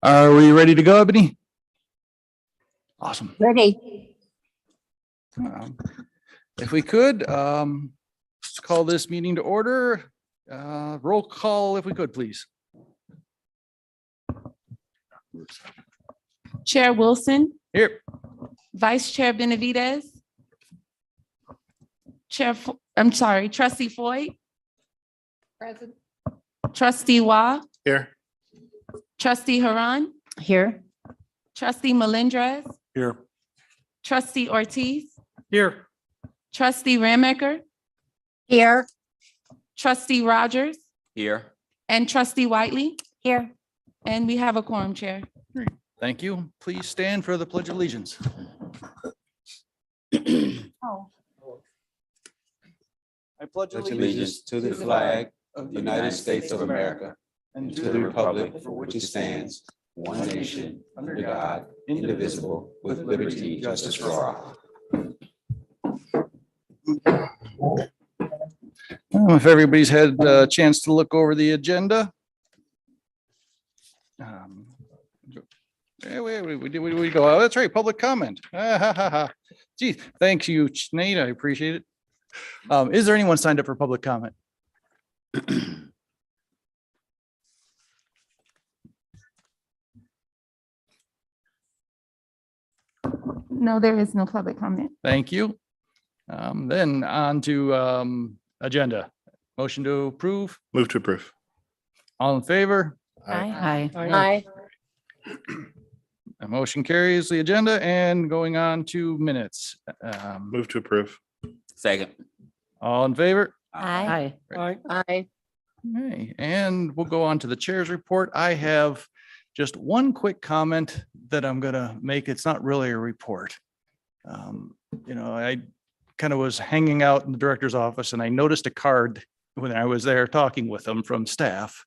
Are we ready to go, Ebony? Awesome. Ready. If we could, let's call this meeting to order. Roll call if we could, please. Chair Wilson, Here. Vice Chair Benavidez. Trustee Floyd. Present. Trustee Wah, Here. Trustee Haran, Here. Trustee Melendrez, Here. Trustee Ortiz, Here. Trustee Ramaker, Here. Trustee Rogers, Here. and Trustee Whiteley. Here. And we have a quorum, Chair. Thank you. Please stand for the Pledge of Allegiance. Oh. I pledge Allegiance to the flag of the United States of America and to the republic for which it stands, one nation, under God, indivisible, with liberty and justice for all. If everybody's had a chance to look over the agenda. We go. Oh, that's right. Public comment. Geez, thank you, Nate. I appreciate it. Is there anyone signed up for public comment? No, there is no public comment. Thank you. Then on to agenda. Motion to approve. Move to approve. All in favor? Aye. Aye. A motion carries the agenda, and going on to minutes. Move to approve. Second. All in favor? Aye. Right. Aye. Okay, and we'll go on to the chair's report. I have just one quick comment that I'm gonna make. It's not really a report. I kind of was hanging out in the director's office and I noticed a card when I was there talking with them from staff.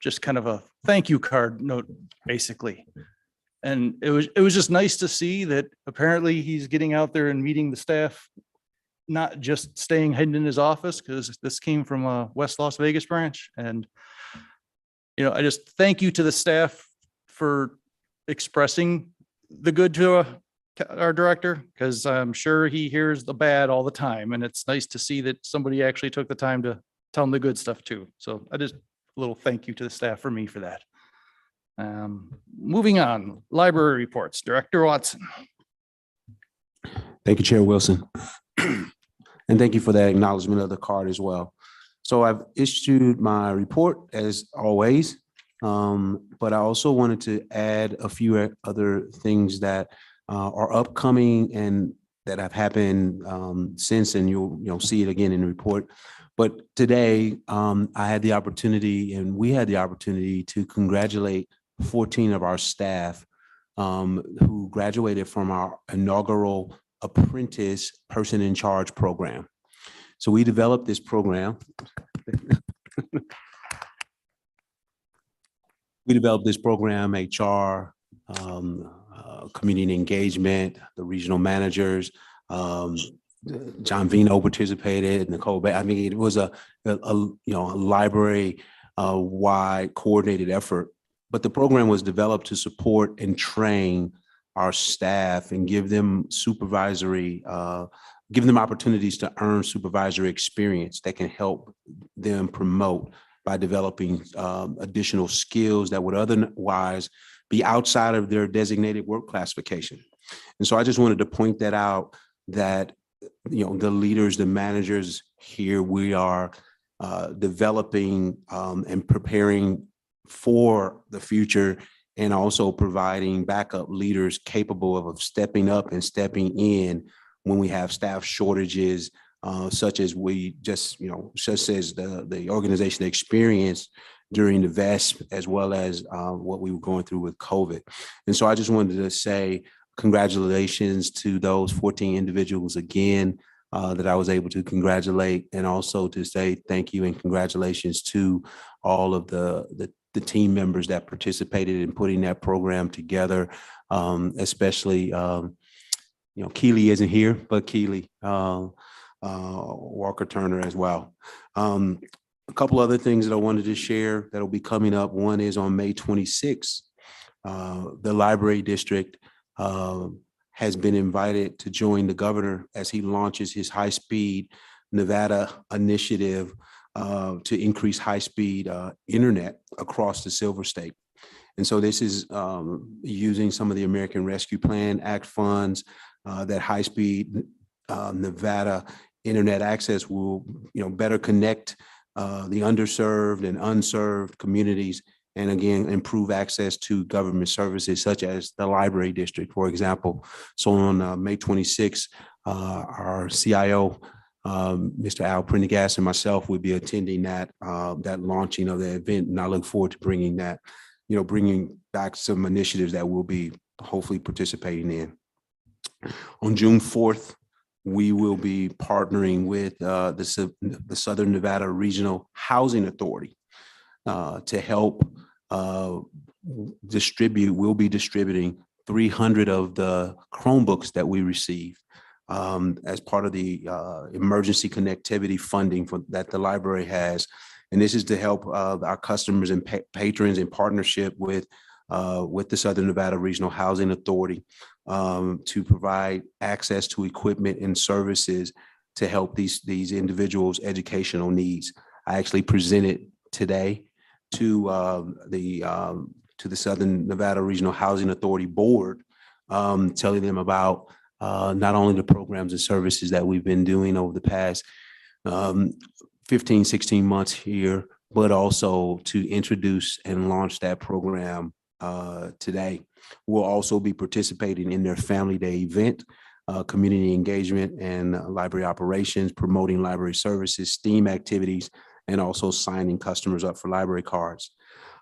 Just kind of a thank you card note, basically. And it was just nice to see that apparently he's getting out there and meeting the staff, not just staying hidden in his office, because this came from a West Las Vegas branch. And, I just thank you to the staff for expressing the good to our director, because I'm sure he hears the bad all the time. And it's nice to see that somebody actually took the time to tell him the good stuff too. So a little thank you to the staff for me for that. Moving on, library reports, Director Watson. Thank you, Chair Wilson. And thank you for that acknowledgement of the card as well. So I've issued my report as always, but I also wanted to add a few other things that are upcoming and that have happened since, and you'll see it again in the report. But today I had the opportunity, and we had the opportunity to congratulate 14 of our staff who graduated from our inaugural apprentice person in charge program. So we developed this program. We developed this program, HR, community engagement, the regional managers, John Vino participated, Nicole Bay. I mean, it was a library wide coordinated effort, but the program was developed to support and train our staff and give them opportunities to earn supervisory experience that can help them promote by developing additional skills that would otherwise be outside of their designated work classification. And so I just wanted to point that out, that the leaders, the managers here, we are developing and preparing for the future, and also providing backup leaders capable of stepping up and stepping in when we have staff shortages, such as the organization experienced during the VESP, as well as what we were going through with COVID. And so I just wanted to say congratulations to those 14 individuals again that I was able to congratulate, and also to say thank you and congratulations to all of the team members that participated in putting that program together, especially, Keely isn't here, but Keely Walker Turner as well. A couple other things that I wanted to share that'll be coming up. One is on May 26th. The library district has been invited to join the governor as he launches his high-speed Nevada initiative to increase high-speed internet across the Silver State. And so this is using some of the American Rescue Plan Act funds. That high-speed Nevada internet access will, better connect the underserved and unserved communities, and again, improve access to government services such as the library district, for example. So on May 26th, our CIO, Mr. Al Prendergast, and myself will be attending that launching of the event, and I look forward to bringing that, bringing back some initiatives that we'll be hopefully participating in. On June 4th, we will be partnering with the Southern Nevada Regional Housing Authority to help we'll be distributing 300 of the Chromebooks that we received as part of the emergency connectivity funding that the library has. And this is to help our customers and patrons in partnership with the Southern Nevada Regional Housing Authority to provide access to equipment and services to help these individuals' educational needs. I actually presented today to the Southern Nevada Regional Housing Authority Board, telling them about not only the programs and services that we've been doing over the past 15, 16 months here, but also to introduce and launch that program today. We'll also be participating in their Family Day event, community engagement and library operations, promoting library services, STEAM activities, and also signing customers up for library cards.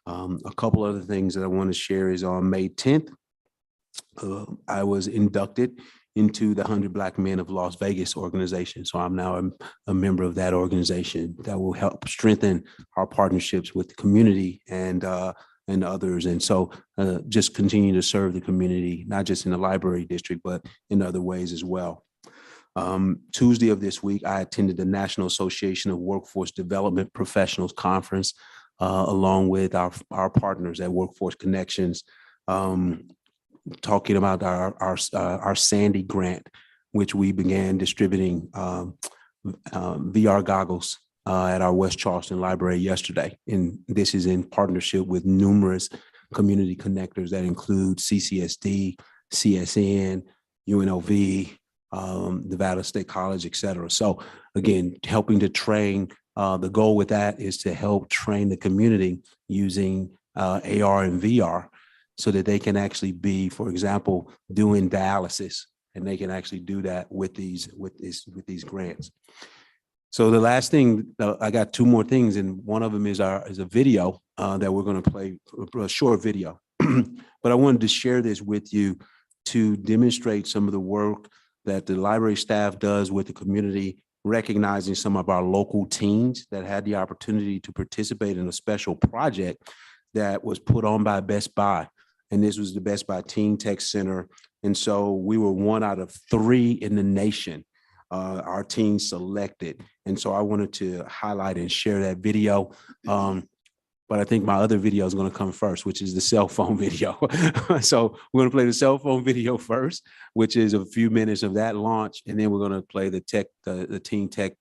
A couple other things that I want to share is on May 10th, I was inducted into the 100 Black Men of Las Vegas organization. So I'm now a member of that organization that will help strengthen our partnerships with the community and others. And so just continue to serve the community, not just in the library district, but in other ways as well. Tuesday of this week, I attended the National Association of Workforce Development Professionals Conference, along with our partners at Workforce Connections, talking about our Sandy grant, which we began distributing VR goggles at our West Charleston Library yesterday. And this is in partnership with numerous community connectors that include CCSD, CSN, UNLV, Nevada State College, et cetera. So again, helping to train, the goal with that is to help train the community using AR and VR so that they can actually be, for example, doing dialysis, and they can actually do that with these grants. So the last thing, I got two more things, and one of them is a video that we're going to play, a short video. But I wanted to share this with you to demonstrate some of the work that the library staff does with the community, recognizing some of our local teens that had the opportunity to participate in a special project that was put on by Best Buy. And this was the Best Buy Teen Tech Center. And so we were 1 out of 3 in the nation, our teens selected. And so I wanted to highlight and share that video. But I think my other video is going to come first, which is the cell phone video. So we're going to play the cell phone video first, which is a few minutes of that launch. And then we're going to play the Teen Tech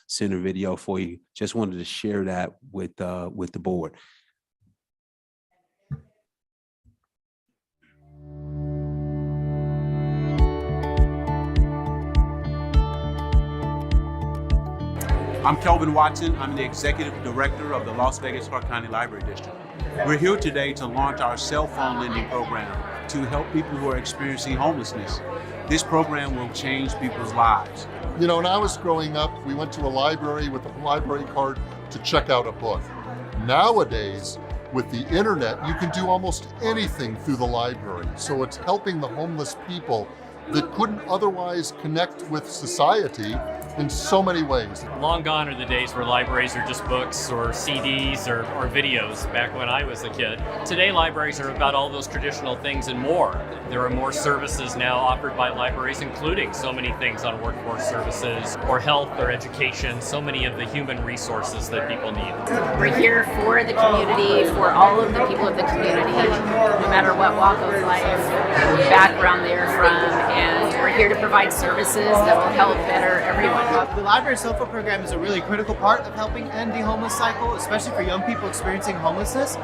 Center video for you. Just wanted to share that with the board. I'm Kelvin Watson. I'm the Executive Director of the Las Vegas Clark County Library District. We're here today to launch our cell phone lending program to help people who are experiencing homelessness. This program will change people's lives. You know, when I was growing up, we went to a library with a library card to check out a book. Nowadays, with the internet, you can do almost anything through the library. So it's helping the homeless people that couldn't otherwise connect with society in so many ways. Long gone are the days where libraries are just books or CDs or videos back when I was a kid. Today, libraries are about all those traditional things and more. There are more services now offered by libraries, including so many things on workforce services or health or education, so many of the human resources that people need. We're here for the community, for all of the people of the community, no matter what walk of life, background they're from, and we're here to provide services that will help better everyone. The library self-help program is a really critical part of helping end the homeless cycle, especially for young people experiencing homelessness.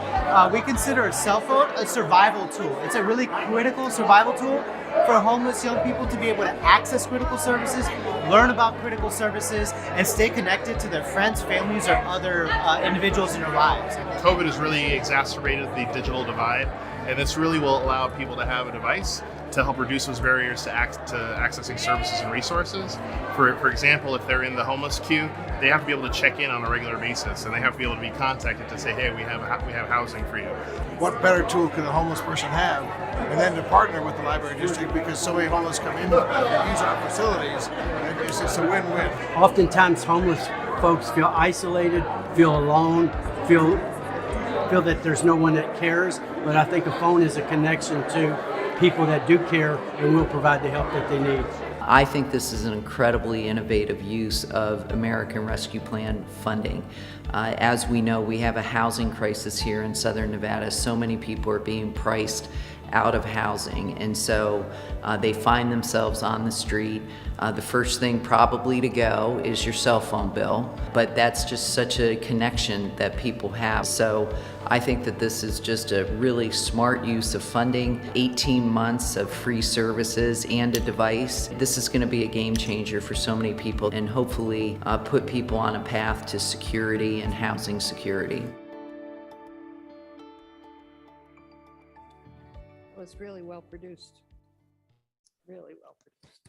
We consider self-help a survival tool. It's a really critical survival tool for homeless young people to be able to access critical services, learn about critical services, and stay connected to their friends, families, or other individuals in their lives. COVID has really exacerbated the digital divide, and this really will allow people to have a device to help reduce those barriers to accessing services and resources. For example, if they're in the homeless queue, they have to be able to check in on a regular basis, and they have to be able to be contacted to say, hey, we have housing for you. What better tool could a homeless person have, and then to partner with the library district, because so many homeless come in and use our facilities, and it's a win-win. Oftentimes homeless folks feel isolated, feel alone, feel that there's no one that cares, but I think a phone is a connection to people that do care and will provide the help that they need. I think this is an incredibly innovative use of American Rescue Plan funding. As we know, we have a housing crisis here in Southern Nevada. So many people are being priced out of housing, and so they find themselves on the street. The first thing probably to go is your cell phone bill, but that's just such a connection that people have. So I think that this is just a really smart use of funding, 18 months of free services and a device. This is going to be a game changer for so many people, and hopefully put people on a path to security and housing security. It was really well produced. Really well produced.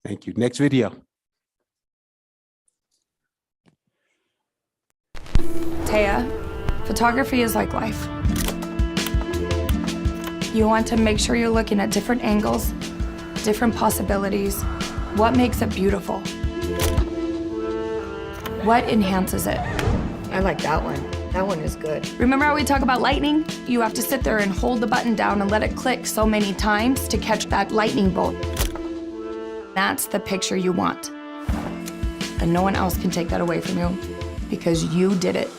Thank you. Next video. Taya, photography is like life. You want to make sure you're looking at different angles, different possibilities. What makes it beautiful? What enhances it? I like that one. That one is good. Remember how we talk about lightning? You have to sit there and hold the button down and let it click so many times to catch that lightning bolt. That's the picture you want. And no one else can take that away from you because you did it.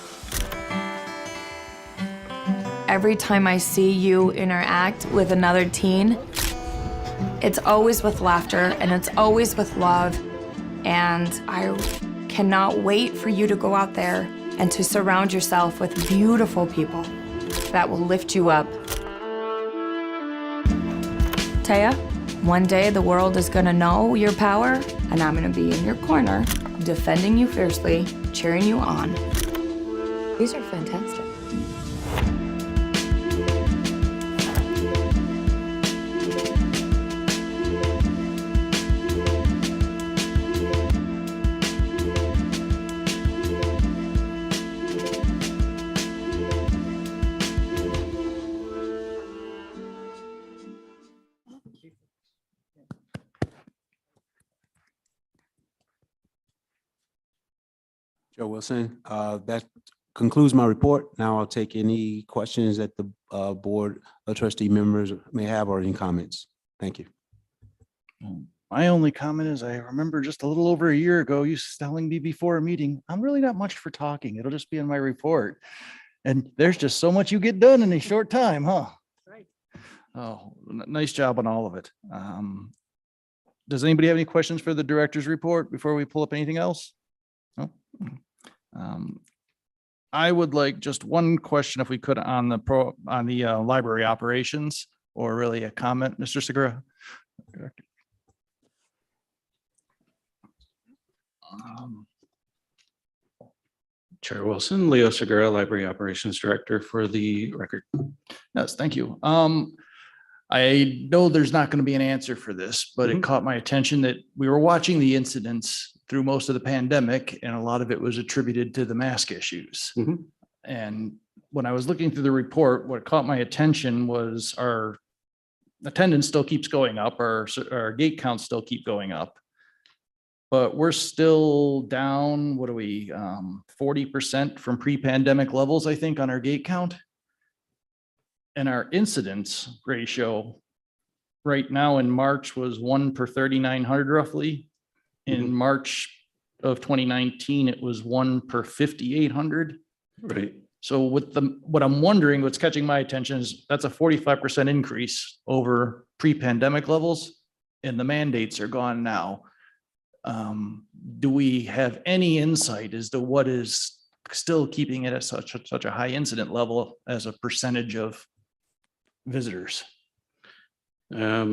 Every time I see you interact with another teen, it's always with laughter and it's always with love. And I cannot wait for you to go out there and to surround yourself with beautiful people that will lift you up. Taya, one day the world is gonna know your power, and I'm gonna be in your corner, defending you fiercely, cheering you on. These are fantastic. Joe Wilson, that concludes my report. Now I'll take any questions that the board of trustee members may have or any comments. Thank you. My only comment is I remember just a little over a year ago, you telling me before a meeting, I'm really not much for talking. It'll just be in my report. And there's just so much you get done in a short time, huh? Right. Oh, nice job on all of it. Does anybody have any questions for the director's report before we pull up anything else? No? I would like just one question if we could on the library operations, or really a comment, Mr. Segura. Chair Wilson, Leo Segura, Library Operations Director for the record. Yes, thank you. I know there's not going to be an answer for this, but it caught my attention that we were watching the incidents through most of the pandemic, and a lot of it was attributed to the mask issues. And when I was looking through the report, what caught my attention was our attendance still keeps going up, our gate counts still keep going up. But we're still down, what are we, 40% from pre-pandemic levels, I think, on our gate count. And our incidence ratio right now in March was 1 per 3,900 roughly. In March of 2019, it was 1 per 5,800. Right. So with what I'm wondering, what's catching my attention is that's a 45% increase over pre-pandemic levels, and the mandates are gone now. Do we have any insight as to what is still keeping it at such a high incident level as a percentage of visitors? Yeah,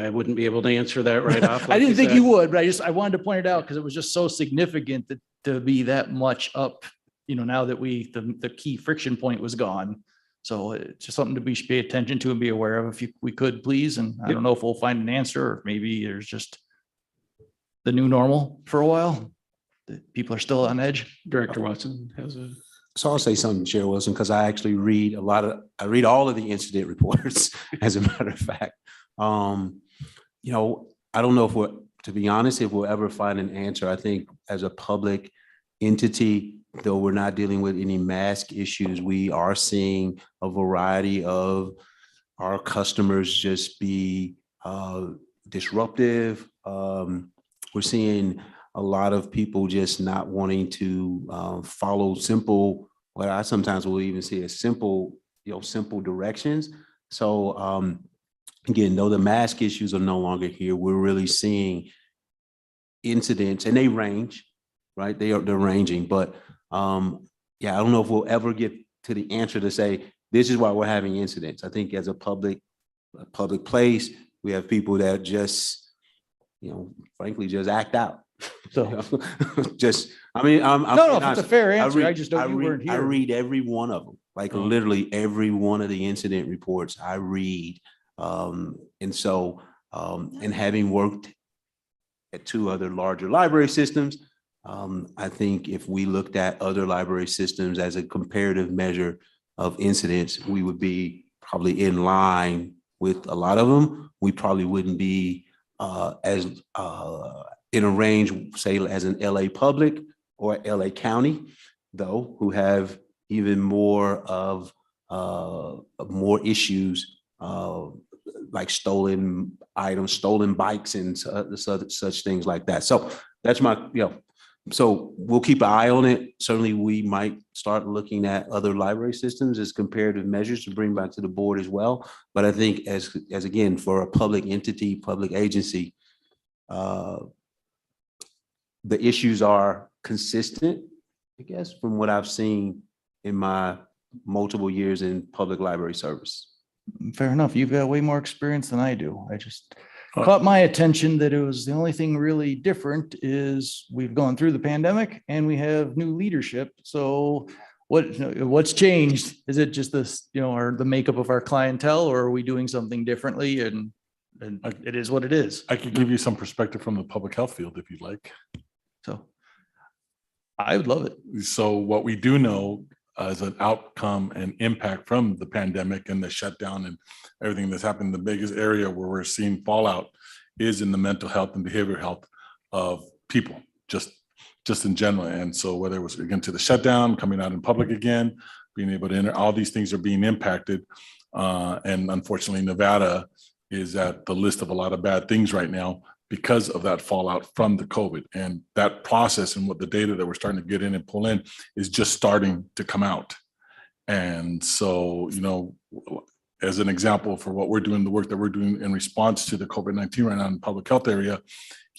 I wouldn't be able to answer that right off. I didn't think you would, but I wanted to point it out because it was just so significant that to be that much up, now that the key friction point was gone. So it's just something we should pay attention to and be aware of if we could, please. And I don't know if we'll find an answer, or maybe there's just the new normal for a while. That people are still on edge. Director Watson has a. So I'll say something, Chair Wilson, because I actually read I read all of the incident reports, as a matter of fact. I don't know to be honest, if we'll ever find an answer. I think as a public entity, though we're not dealing with any mask issues, we are seeing a variety of our customers just be disruptive. We're seeing a lot of people just not wanting to follow simple, what I sometimes will even see as simple directions. So again, though the mask issues are no longer here, we're really seeing incidents, and they range, right? They're ranging, but I don't know if we'll ever get to the answer to say, this is why we're having incidents. I think as a public place, we have people that just, frankly, just act out. So no, it's a fair answer. You weren't here. I read every one of them, like literally every one of the incident reports I read. And having worked at 2 other larger library systems, I think if we looked at other library systems as a comparative measure of incidents, we would be probably in line with a lot of them. We probably wouldn't be as in a range, say, as an LA Public or LA County, though, who have even more of more issues like stolen items, stolen bikes, and such things like that. So that's my, so we'll keep an eye on it. Certainly, we might start looking at other library systems as comparative measures to bring back to the board as well. But I think as again, for a public entity, public agency, the issues are consistent, I guess, from what I've seen in my multiple years in public library service. Fair enough. You've got way more experience than I do. I just caught my attention that it was the only thing really different is we've gone through the pandemic and we have new leadership. So what's changed? Is it just this, or the makeup of our clientele, or are we doing something differently? And it is what it is. I could give you some perspective from the public health field if you'd like. So I would love it. So what we do know as an outcome and impact from the pandemic and the shutdown and everything that's happened, the biggest area where we're seeing fallout is in the mental health and behavioral health of people, just in general. And so whether it was again to the shutdown, coming out in public again, being able to enter, all these things are being impacted. And unfortunately, Nevada is at the list of a lot of bad things right now because of that fallout from the COVID. And that process and what the data that we're starting to get in and pull in is just starting to come out. And so, as an example for what we're doing, the work that we're doing in response to the COVID-19 right now in the public health area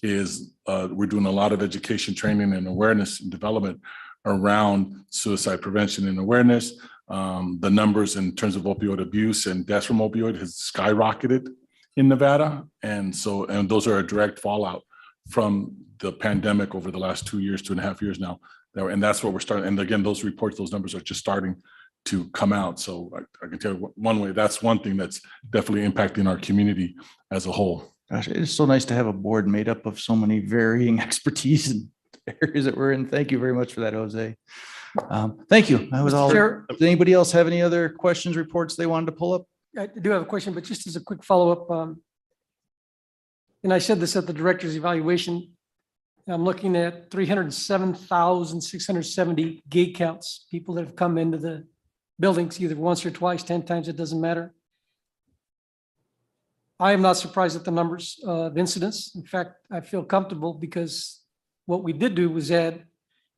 is we're doing a lot of education, training, and awareness and development around suicide prevention and awareness. The numbers in terms of opioid abuse and deaths from opioid has skyrocketed in Nevada. And those are a direct fallout from the pandemic over the last 2 years, 2.5 years now. And that's what we're starting. And again, those reports, those numbers are just starting to come out. So I can tell you one way, that's one thing that's definitely impacting our community as a whole. Gosh, it's so nice to have a board made up of so many varying expertise and areas that we're in. Thank you very much for that, Jose. Thank you. That was all. Chair. Does anybody else have any other questions, reports they wanted to pull up? I do have a question, but just as a quick follow-up, and I said this at the director's evaluation, I'm looking at 307,670 gate counts, people that have come into the buildings either once or twice, 10 times, it doesn't matter. I am not surprised at the numbers of incidents. In fact, I feel comfortable because what we did do was add,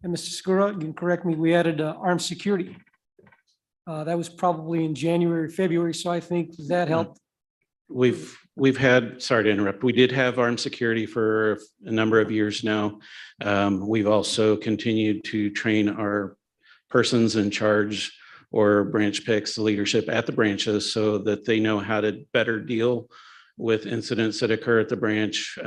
and Mr. Segura, you can correct me, we added armed security. That was probably in January, February, so I think that helped. We've had, sorry to interrupt, we did have armed security for a number of years now. We've also continued to train our persons in charge or branch picks, leadership at the branches, so that they know how to better deal with incidents that occur at the branch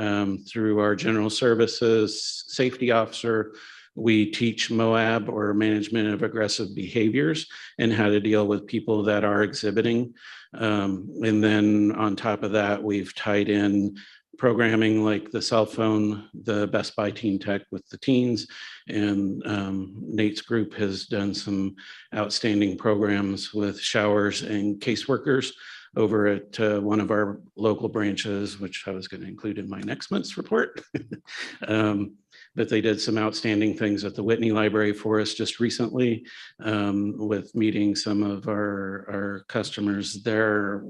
through our general services safety officer. We teach MOAB, or management of aggressive behaviors, and how to deal with people that are exhibiting. And then on top of that, we've tied in programming like the cell phone, the Best Buy Teen Tech with the teens, and Nate's group has done some outstanding programs with showers and caseworkers over at one of our local branches, which I was going to include in my next month's report. But they did some outstanding things at the Whitney Library for us just recently, with meeting some of our customers there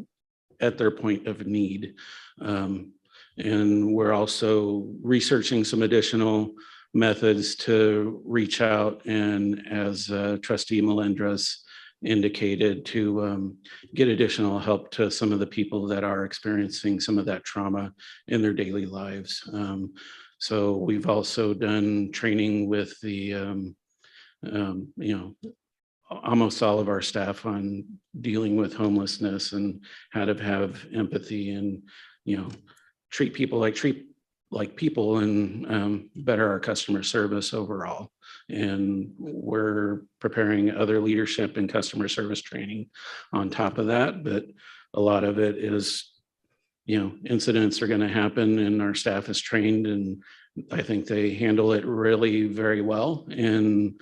at their point of need. And we're also researching some additional methods to reach out and, as Trustee Melendres indicated, to get additional help to some of the people that are experiencing some of that trauma in their daily lives. So we've also done training with the, almost all of our staff on dealing with homelessness and how to have empathy and, treat people like people, and better our customer service overall. And we're preparing other leadership and customer service training on top of that. But a lot of it is, incidents are going to happen, and our staff is trained, and I think they handle it really very well. And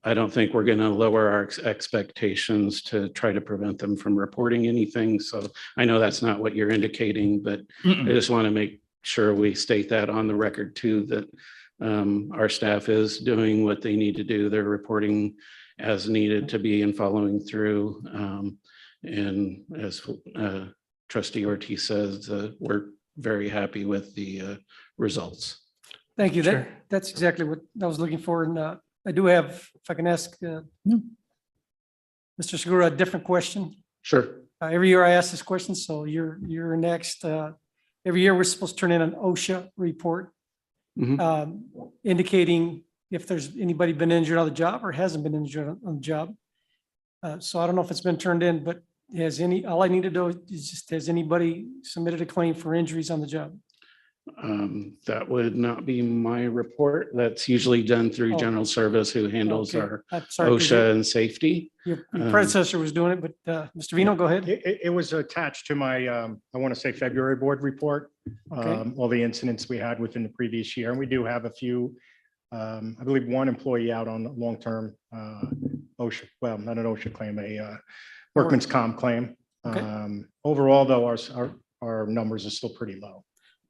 I don't think we're going to lower our expectations to try to prevent them from reporting anything. So I know that's not what you're indicating, but I just want to make sure we state that on the record too, that our staff is doing what they need to do. They're reporting as needed to be and following through. And as Trustee Ortiz says, we're very happy with the results. Thank you. That's exactly what I was looking for. And I do have, if I can ask Mr. Segura a different question. Sure. Every year I ask this question, so you're next. Every year we're supposed to turn in an OSHA report indicating if there's anybody been injured on the job or hasn't been injured on the job. So I don't know if it's been turned in, but all I need to know is just, has anybody submitted a claim for injuries on the job? That would not be my report. That's usually done through general service, who handles our OSHA and safety. Your predecessor was doing it, but Mr. Vino, go ahead. It was attached to my, I want to say February board report, all the incidents we had within the previous year. And we do have a few, I believe one employee out on long-term OSHA, well, not an OSHA claim, a workman's comp claim. Overall, though, our numbers are still pretty low.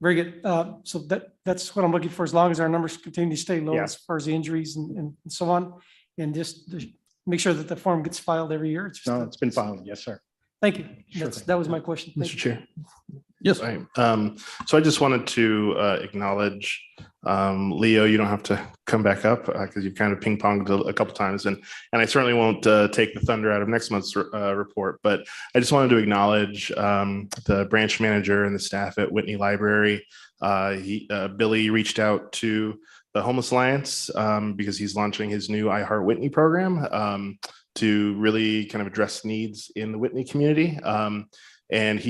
Very good. So that's what I'm looking for, as long as our numbers continue to stay low as far as the injuries and so on. And just make sure that the form gets filed every year. It's been filed. Yes, sir. Thank you. That was my question. Mr. Chair. Yes. So I just wanted to acknowledge, Leo, you don't have to come back up because you've kind of ping ponged a couple times, and I certainly won't take the thunder out of next month's report, but I just wanted to acknowledge the branch manager and the staff at Whitney Library. Billy reached out to the Homeless Alliance because he's launching his new I Heart Whitney program to really kind of address needs in the Whitney community. And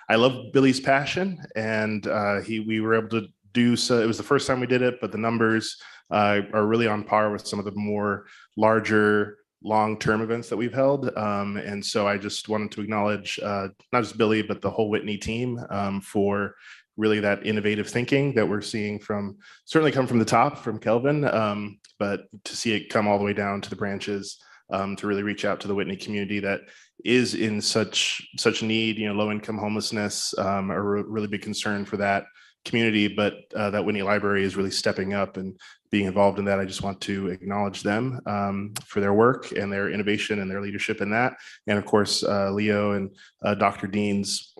I love Billy's passion, and we were able to do so. It was the first time we did it, but the numbers are really on par with some of the more larger long-term events that we've held. And so I just wanted to acknowledge not just Billy, but the whole Whitney team for really that innovative thinking that we're seeing certainly come from the top, from Kelvin, but to see it come all the way down to the branches, to really reach out to the Whitney community that is in such need, low income homelessness, a really big concern for that community, but that Whitney Library is really stepping up and being involved in that. I just want to acknowledge them for their work and their innovation and their leadership in that. And of course, Leo and Dr. Dean's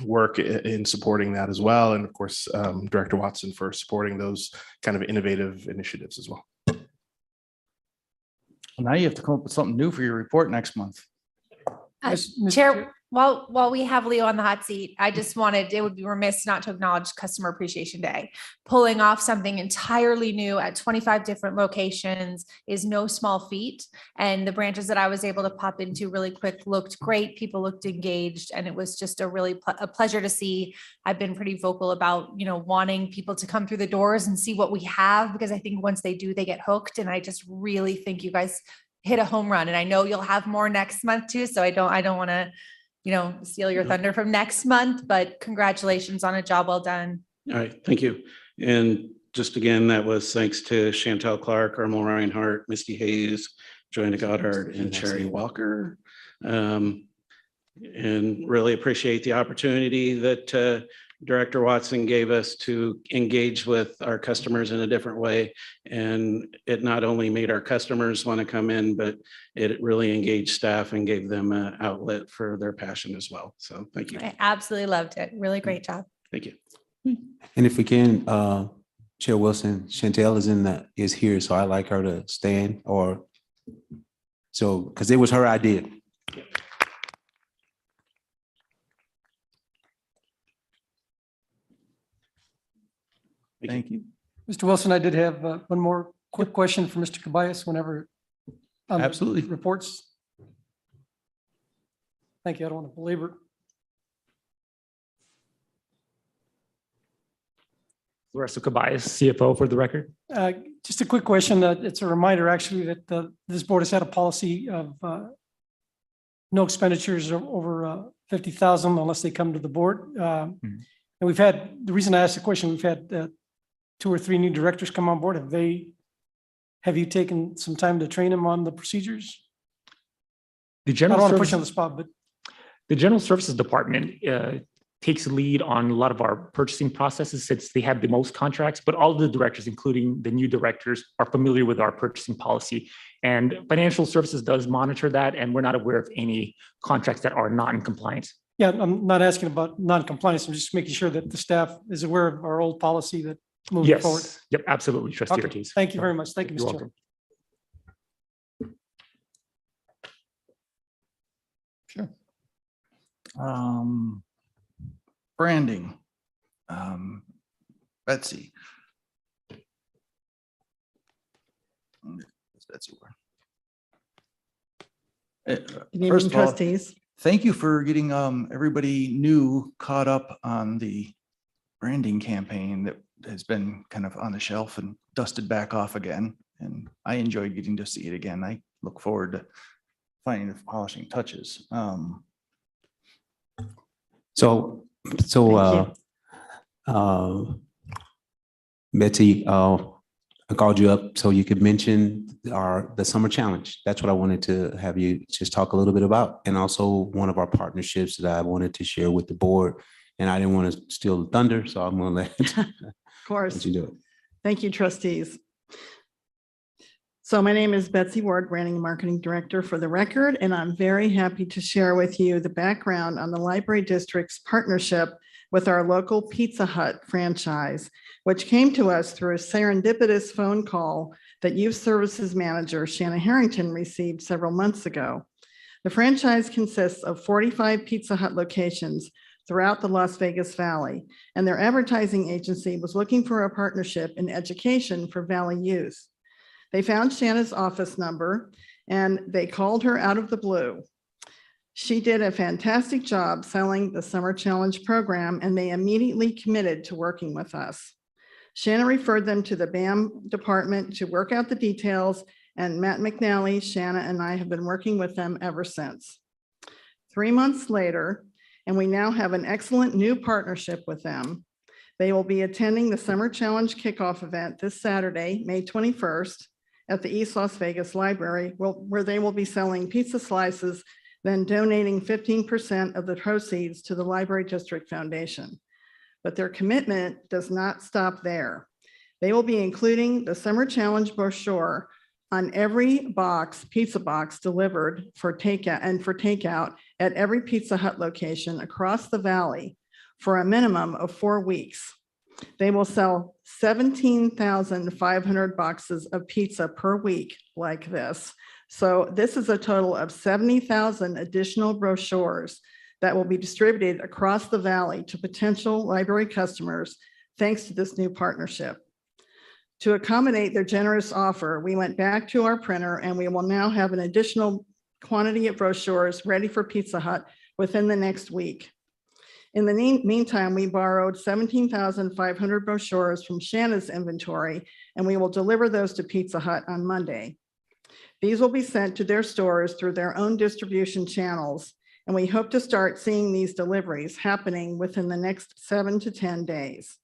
work in supporting that as well. And of course, Director Watson for supporting those kind of innovative initiatives as well. Now you have to come up with something new for your report next month. Chair, while we have Leo on the hot seat, I just it would be remiss not to acknowledge Customer Appreciation Day. Pulling off something entirely new at 25 different locations is no small feat. And the branches that I was able to pop into really quick looked great. People looked engaged, and it was just a pleasure to see. I've been pretty vocal about, wanting people to come through the doors and see what we have, because I think once they do, they get hooked. And I just really think you guys hit a home run. And I know you'll have more next month too. So I don't want to, steal your thunder from next month, but congratulations on a job well done. All right, thank you. And just again, that was thanks to Chantel Clark, Ermal Reinhardt, Misty Hayes, Joanna Goddard, and Sherry Walker. And really appreciate the opportunity that Director Watson gave us to engage with our customers in a different way. And it not only made our customers want to come in, but it really engaged staff and gave them an outlet for their passion as well. So thank you. I absolutely loved it. Really great job. Thank you. And if we can, Chair Wilson, Chantel is here, so I'd like her to stand because it was her idea. Thank you. Mr. Wilson, I did have one more quick question for Mr. Cabayas whenever. Absolutely. Reports. Thank you. I don't want to belabor. Lorenzo Cabayas, CFO for the record. Just a quick question. It's a reminder actually that this board has had a policy of no expenditures over 50,000 unless they come to the board. And the reason I asked the question, we've had 2 or 3 new directors come on board. Have you taken some time to train them on the procedures? I don't want to push you on the spot, but the General Services Department takes the lead on a lot of our purchasing processes since they have the most contracts, but all of the directors, including the new directors, are familiar with our purchasing policy. And Financial Services does monitor that, and we're not aware of any contracts that are not in compliance. Yeah, I'm not asking about non-compliance. I'm just making sure that the staff is aware of our old policy that moving forward. Yep, absolutely, Trustee Okay. Ortiz. Thank you very much. Thank you, You're Mr. Chair. Sure. Branding. Betsy. Betsy. Good evening, First of all, trustees. thank you for getting everybody new caught up on the branding campaign that has been kind of on the shelf and dusted back off again. And I enjoyed getting to see it again. I look forward to finding the polishing touches. Betsy, I called you up so you could mention the summer challenge. That's what I wanted to have you just talk a little bit about. And also one of our partnerships that I wanted to share with the board. And I didn't want to steal the thunder, so I'm going to let Of course. let you do it. Thank you, trustees. So my name is Betsy Ward, Branding and Marketing Director for the record, and I'm very happy to share with you the background on the Library District's partnership with our local Pizza Hut franchise, which came to us through a serendipitous phone call that Youth Services Manager Shanna Harrington received several months ago. The franchise consists of 45 Pizza Hut locations throughout the Las Vegas Valley, and their advertising agency was looking for a partnership in education for Valley youth. They found Shanna's office number and they called her out of the blue. She did a fantastic job selling the Summer Challenge program, and they immediately committed to working with us. Shanna referred them to the BAM department to work out the details, and Matt McNally, Shanna, and I have been working with them ever since. 3 months later, and we now have an excellent new partnership with them. They will be attending the Summer Challenge Kickoff event this Saturday, May 21st, at the East Las Vegas Library, where they will be selling pizza slices, then donating 15% of the proceeds to the Library District Foundation. But their commitment does not stop there. They will be including the Summer Challenge brochure on every pizza box delivered for takeout at every Pizza Hut location across the valley for a minimum of 4 weeks. They will sell 17,500 boxes of pizza per week like this. So this is a total of 70,000 additional brochures that will be distributed across the valley to potential library customers thanks to this new partnership. To accommodate their generous offer, we went back to our printer and we will now have an additional quantity of brochures ready for Pizza Hut within the next week. In the meantime, we borrowed 17,500 brochures from Shanna's inventory, and we will deliver those to Pizza Hut on Monday. These will be sent to their stores through their own distribution channels, and we hope to start seeing these deliveries happening within the next 7 to 10 days.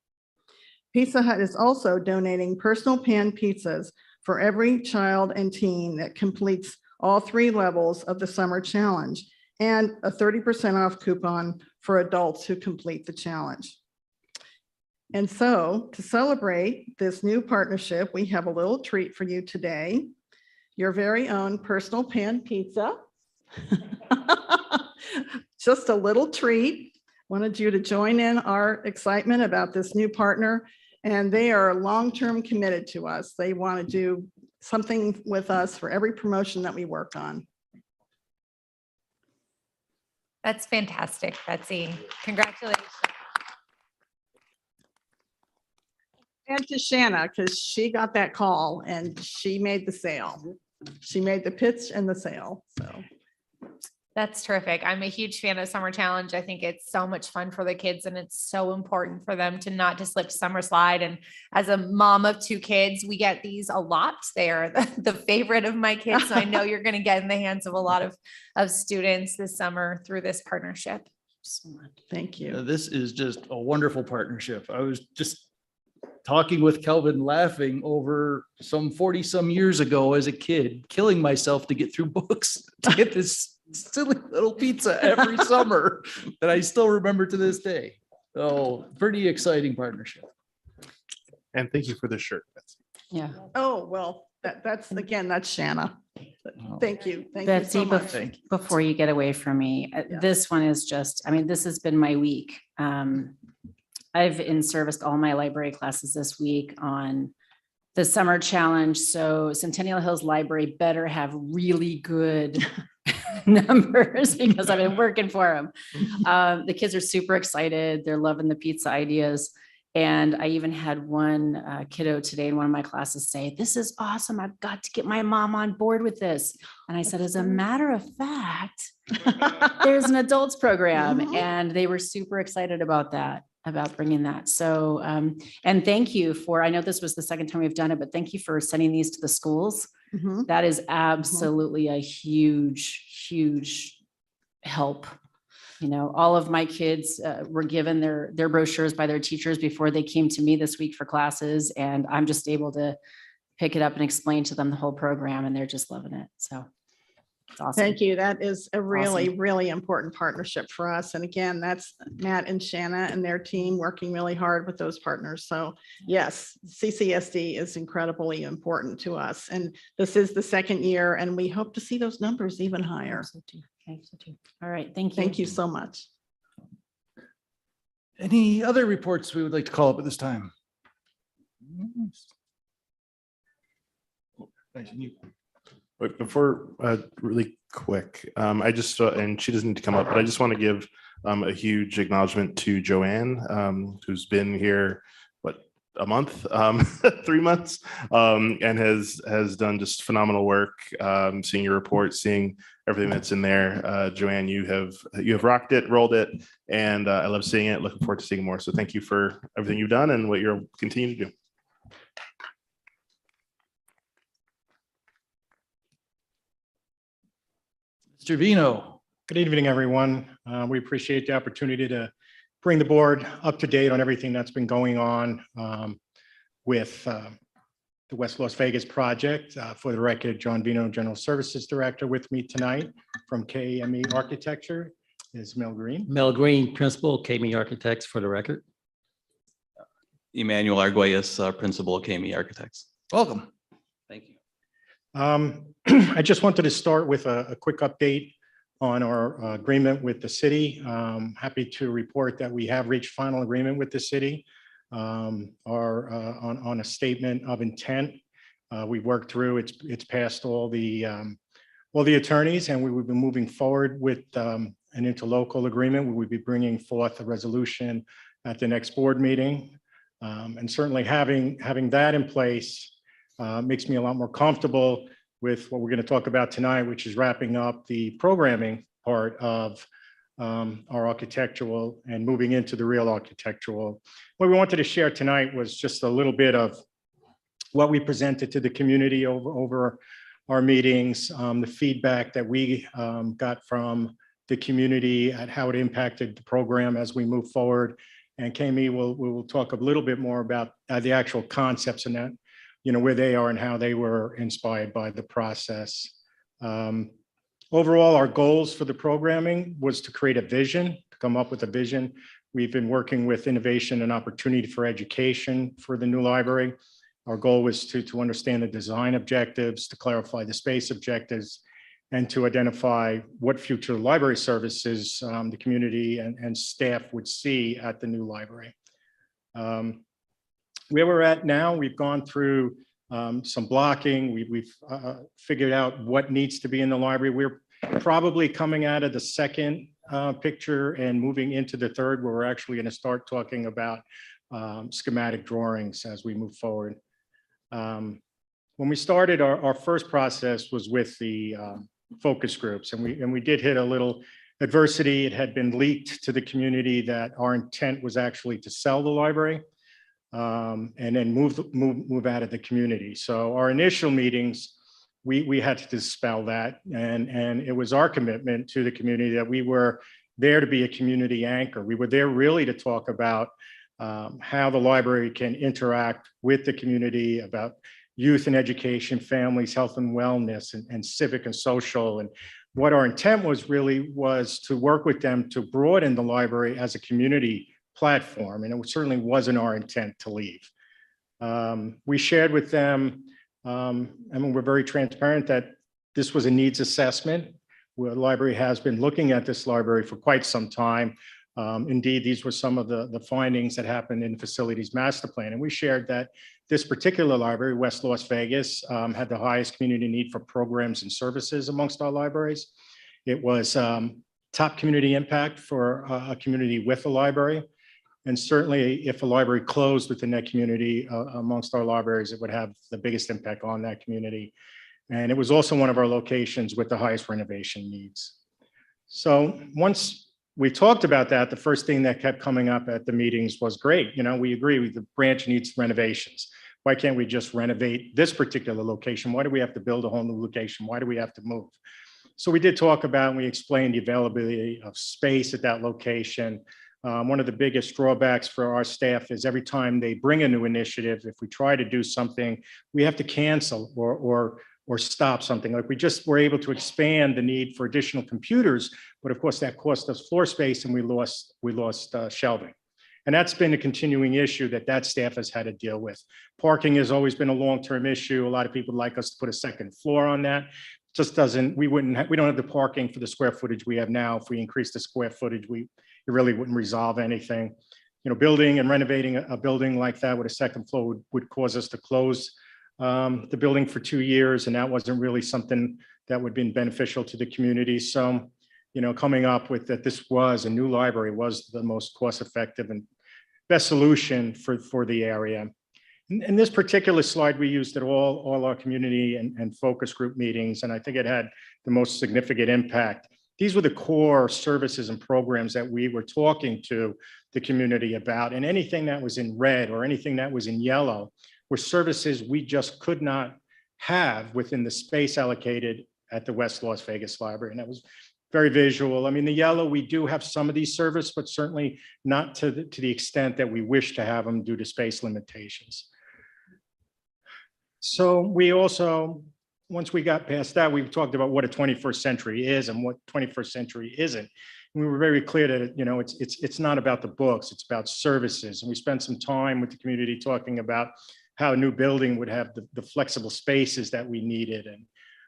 Pizza Hut is also donating personal pan pizzas for every child and teen that completes all 3 levels of the Summer Challenge, and a 30% off coupon for adults who complete the challenge. And so to celebrate this new partnership, we have a little treat for you today, your very own personal pan pizza. Just a little treat. Wanted you to join in our excitement about this new partner, and they are long-term committed to us. They want to do something with us for every promotion that we work on. That's fantastic, Betsy. Congratulations. And to Shanna, because she got that call and she made the sale. She made the pitch and the sale, so. That's terrific. I'm a huge fan of Summer Challenge. I think it's so much fun for the kids and it's so important for them to not just slip Summer Slide. And as a mom of 2 kids, we get these a lot. They're the favorite of my kids. So I know you're going to get in the hands of a lot of students this summer through this partnership. Thank you. This is just a wonderful partnership. I was just talking with Kelvin, laughing over some 40 some years ago as a kid, killing myself to get through books to get this silly little pizza every summer that I still remember to this day. So pretty exciting partnership. And thank you for the shirt, Betsy. Yeah. Oh, well, that's Shanna. Thank you. Thank Betsy, you so much. before you get away from me, this one is just, I mean, this has been my week. I've in-serviced all my library classes this week on the Summer Challenge. So Centennial Hills Library better have really good numbers because I've been working for them. The kids are super excited. They're loving the pizza ideas. And I even had one kiddo today in one of my classes say, "This is awesome. I've got to get my mom on board with this." And I said, as a matter of fact, there's an adults program. And they were super excited about that, about bringing that. So, and thank you for, I know this was the second time we've done it, but thank you for sending these to the schools. That is absolutely a huge, huge help. You know, all of my kids were given their brochures by their teachers before they came to me this week for classes. And I'm just able to pick it up and explain to them the whole program, and they're just loving it. So it's awesome. Thank you. That is a really, really important partnership for us. And again, that's Matt and Shanna and their team working really hard with those partners. So yes, CCSD is incredibly important to us. And this is the second year, and we hope to see those numbers even higher. All right. Thank you. Thank you so much. Any other reports we would like to call up at this time? Wait, before really quick, I just and she doesn't need to come up, but I just want to give a huge acknowledgement to Joanne, who's been here a month, 3 months, and has done just phenomenal work. Seeing your report, seeing everything that's in there, Joanne, you have rocked it, rolled it, and I love seeing it. Looking forward to seeing more. So thank you for everything you've done and what you'll continue to do. Mr. Vino. Good evening, everyone. We appreciate the opportunity to bring the board up to date on everything that's been going on with the West Las Vegas project. For the record, John Vino, General Services Director, with me tonight from KME Architecture is Mel Green. Mel Green, Principal, KME Architects, for the record. Emmanuel Arguelles, Principal, KME Architects. Welcome. Thank you. I just wanted to start with a quick update on our agreement with the city. Happy to report that we have reached final agreement with the city on a statement of intent. We worked through, it's passed all the attorneys, and we will be moving forward with an interlocal agreement. We will be bringing forth a resolution at the next board meeting. And certainly having that in place makes me a lot more comfortable with what we're going to talk about tonight, which is wrapping up the programming part of our architectural and moving into the real architectural. What we wanted to share tonight was just a little bit of what we presented to the community over our meetings, the feedback that we got from the community and how it impacted the program as we move forward. And KME will talk a little bit more about the actual concepts and that, where they are and how they were inspired by the process. Overall, our goals for the programming was to create a vision, to come up with a vision. We've been working with innovation and opportunity for education for the new library. Our goal was to understand the design objectives, to clarify the space objectives, and to identify what future library services the community and staff would see at the new library. Where we're at now, we've gone through some blocking. We've figured out what needs to be in the library. We're probably coming out of the second picture and moving into the third, where we're actually going to start talking about schematic drawings as we move forward. When we started, our first process was with the focus groups, and we did hit a little adversity. It had been leaked to the community that our intent was actually to sell the library and then move out of the community. So our initial meetings, we had to dispel that, and it was our commitment to the community that we were there to be a community anchor. We were there really to talk about how the library can interact with the community, about youth and education, families, health and wellness, and civic and social. And what our intent was really was to work with them to broaden the library as a community platform. And it certainly wasn't our intent to leave. We shared with them, we're very transparent, that this was a needs assessment. The library has been looking at this library for quite some time. Indeed, these were some of the findings that happened in the facilities master plan. And we shared that this particular library, West Las Vegas, had the highest community need for programs and services amongst our libraries. It was top community impact for a community with a library. And certainly if a library closed within that community amongst our libraries, it would have the biggest impact on that community. And it was also one of our locations with the highest renovation needs. So once we talked about that, the first thing that kept coming up at the meetings was, great, we agree with the branch needs renovations. Why can't we just renovate this particular location? Why do we have to build a whole new location? Why do we have to move? So we did talk about, and we explained the availability of space at that location. One of the biggest drawbacks for our staff is every time they bring a new initiative, if we try to do something, we have to cancel or stop something. Like we just were able to expand the need for additional computers, but of course that cost us floor space, and we lost shelving. And that's been a continuing issue that staff has had to deal with. Parking has always been a long-term issue. A lot of people would like us to put a second floor on that. Just doesn't, we don't have the parking for the square footage we have now. If we increase the square footage, it really wouldn't resolve anything. Building and renovating a building like that with a second floor would cause us to close the building for 2 years, and that wasn't really something that would have been beneficial to the community. So, coming up with that, this was a new library, was the most cost-effective and best solution for the area. In this particular slide, we used at all our community and focus group meetings, and I think it had the most significant impact. These were the core services and programs that we were talking to the community about, and anything that was in red or anything that was in yellow were services we just could not have within the space allocated at the West Las Vegas Library. And that was very visual. I mean, the yellow, we do have some of these service, but certainly not to the extent that we wish to have them due to space limitations. So we also, once we got past that, we talked about what a 21st century is and what 21st century isn't. And we were very clear that, you know, it's not about the books, it's about services. And we spent some time with the community talking about how a new building would have the flexible spaces that we needed, and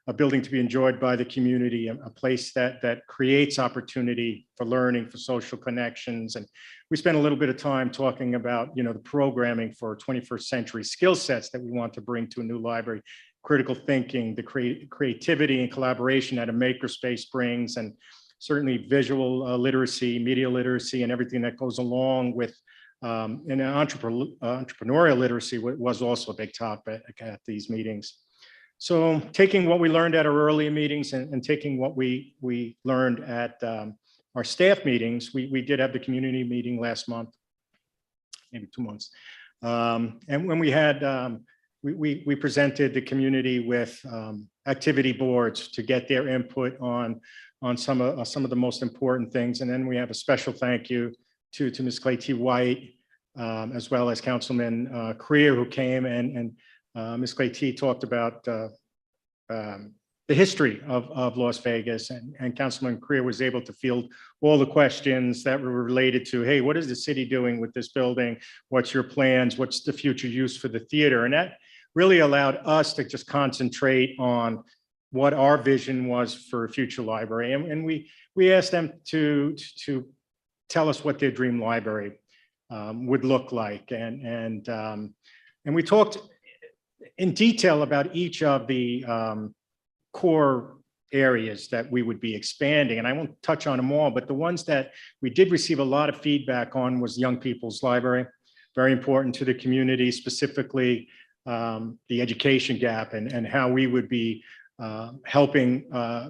a building to be enjoyed by the community, a place that creates opportunity for learning, for social connections. And we spent a little bit of time talking about, you know, the programming for 21st century skill sets that we want to bring to a new library, critical thinking, the creativity and collaboration that a makerspace brings, and certainly visual literacy, media literacy, and everything that goes along with and entrepreneurial literacy was also a big topic at these meetings. So taking what we learned at our earlier meetings and taking what we learned at our staff meetings, we did have the community meeting last month, maybe 2 months. And when we had, we presented the community with activity boards to get their input on some of the most important things. And then we have a special thank you to Ms. Clay T. White, as well as Councilman Creer, who came, and Ms. Clay T. talked about the history of Las Vegas, and Councilman Creer was able to field all the questions that were related to, hey, what is the city doing with this building? What's your plans? What's the future use for the theater? And that really allowed us to just concentrate on what our vision was for a future library. And we asked them to tell us what their dream library would look like. And we talked in detail about each of the core areas that we would be expanding. And I won't touch on them all, but the ones that we did receive a lot of feedback on was Young People's Library, very important to the community, specifically the education gap and how we would be helping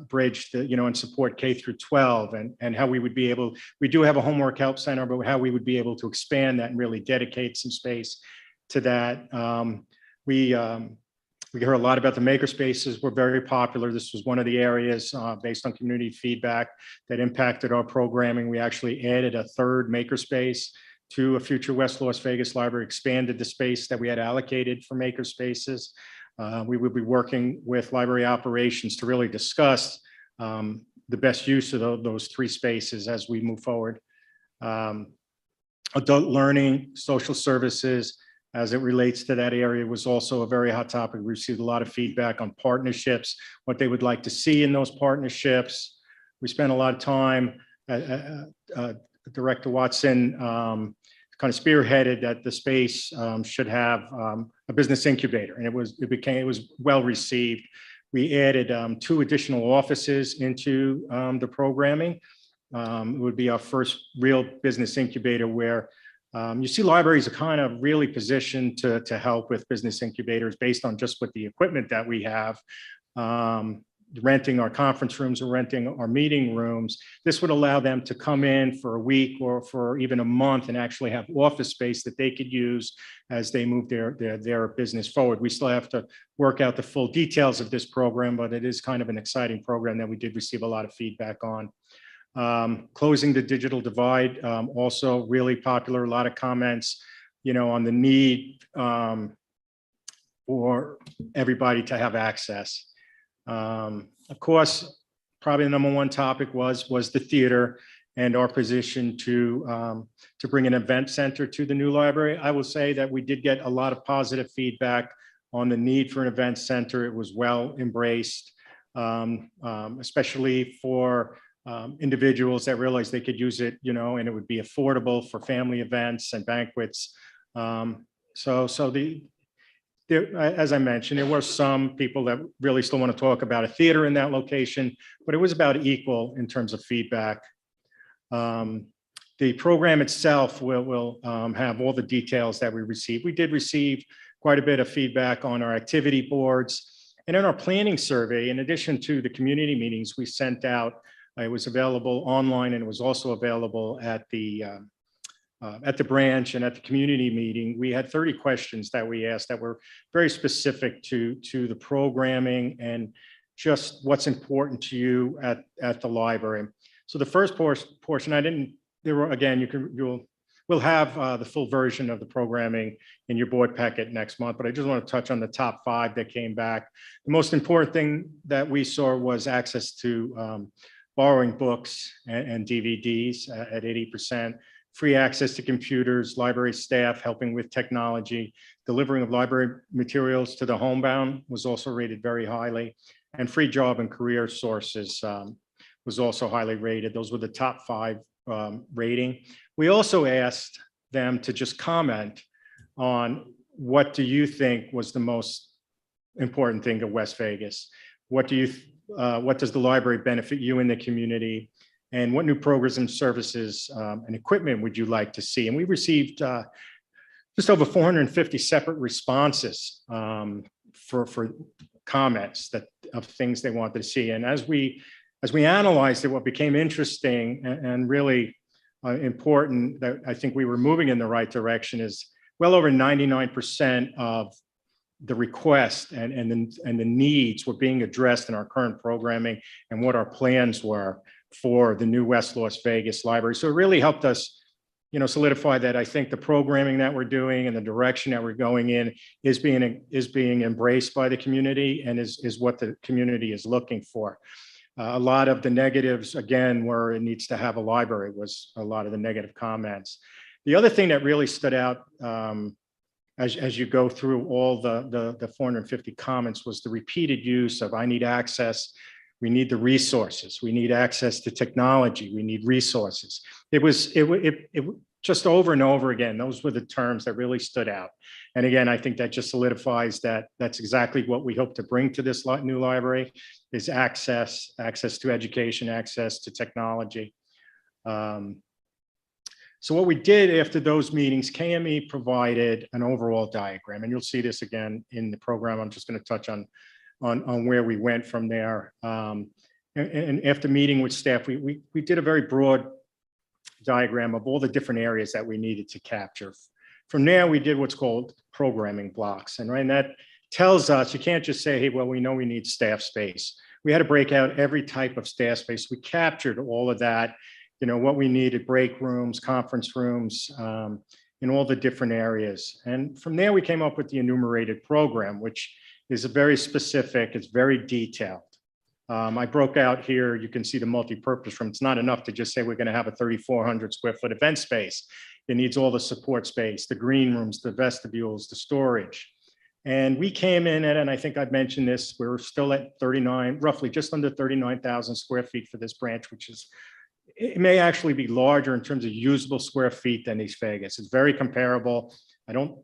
bridge the, and support K through 12, and how we would be able, we do have a homework help center, but how we would be able to expand that and really dedicate some space to that. We heard a lot about the makerspaces were very popular. This was one of the areas based on community feedback that impacted our programming. We actually added a third makerspace to a future West Las Vegas library, expanded the space that we had allocated for makerspaces. We would be working with library operations to really discuss the best use of those three spaces as we move forward. Adult learning, social services, as it relates to that area, was also a very hot topic. We received a lot of feedback on partnerships, what they would like to see in those partnerships. We spent a lot of time, Director Watson kind of spearheaded that the space should have a business incubator, and it was well received. We added 2 additional offices into the programming. It would be our first real business incubator where you see libraries are kind of really positioned to help with business incubators based on just what the equipment that we have. Renting our conference rooms or renting our meeting rooms. This would allow them to come in for a week or for even a month and actually have office space that they could use as they move their business forward. We still have to work out the full details of this program, but it is kind of an exciting program that we did receive a lot of feedback on. Closing the digital divide, also really popular, a lot of comments, on the need for everybody to have access. Of course, probably the #1 topic was the theater and our position to bring an event center to the new library. I will say that we did get a lot of positive feedback on the need for an event center. It was well embraced, especially for individuals that realized they could use it, and it would be affordable for family events and banquets. As I mentioned, there were some people that really still want to talk about a theater in that location, but it was about equal in terms of feedback. The program itself will have all the details that we received. We did receive quite a bit of feedback on our activity boards, and in our planning survey, in addition to the community meetings we sent out, it was available online, and it was also available at the branch and at the community meeting. We had 30 questions that we asked that were very specific to the programming and just what's important to you at the library. So the first portion, we'll have the full version of the programming in your board packet next month, but I just want to touch on the top 5 that came back. The most important thing that we saw was access to borrowing books and DVDs at 80%, free access to computers, library staff helping with technology, delivering of library materials to the homebound was also rated very highly, and free job and career sources was also highly rated. Those were the top 5 rating. We also asked them to just comment on what do you think was the most important thing to West Vegas? What does the library benefit you in the community? And what new programs and services and equipment would you like to see? And we received just over 450 separate responses for comments of things they wanted to see. And as we analyzed it, what became interesting and really important that I think we were moving in the right direction is well over 99% of the requests and the needs were being addressed in our current programming and what our plans were for the new West Las Vegas library. So it really helped us, solidify that I think the programming that we're doing and the direction that we're going in is being embraced by the community and is what the community is looking for. A lot of the negatives, again, where it needs to have a library was a lot of the negative comments. The other thing that really stood out as you go through all the 450 comments was the repeated use of I need access, we need the resources, we need access to technology, we need resources. It just over and over again, those were the terms that really stood out. And again, I think that just solidifies that that's exactly what we hope to bring to this new library is access to education, access to technology. So what we did after those meetings, KME provided an overall diagram, and you'll see this again in the program. I'm just going to touch on where we went from there. And after meeting with staff, we did a very broad diagram of all the different areas that we needed to capture. From there, we did what's called programming blocks. And that tells us, you can't just say, hey, well, we know we need staff space. We had to break out every type of staff space. We captured all of that, what we needed, break rooms, conference rooms, in all the different areas. And from there, we came up with the enumerated program, which is very specific, it's very detailed. I broke out here, you can see the multi-purpose room. It's not enough to just say we're gonna have a 3,400 square foot event space. It needs all the support space, the green rooms, the vestibules, the storage. And we came in at, and I think I've mentioned this, we're still at 39, roughly just under 39,000 square feet for this branch, which is, it may actually be larger in terms of usable square feet than East Vegas. It's very comparable. I don't,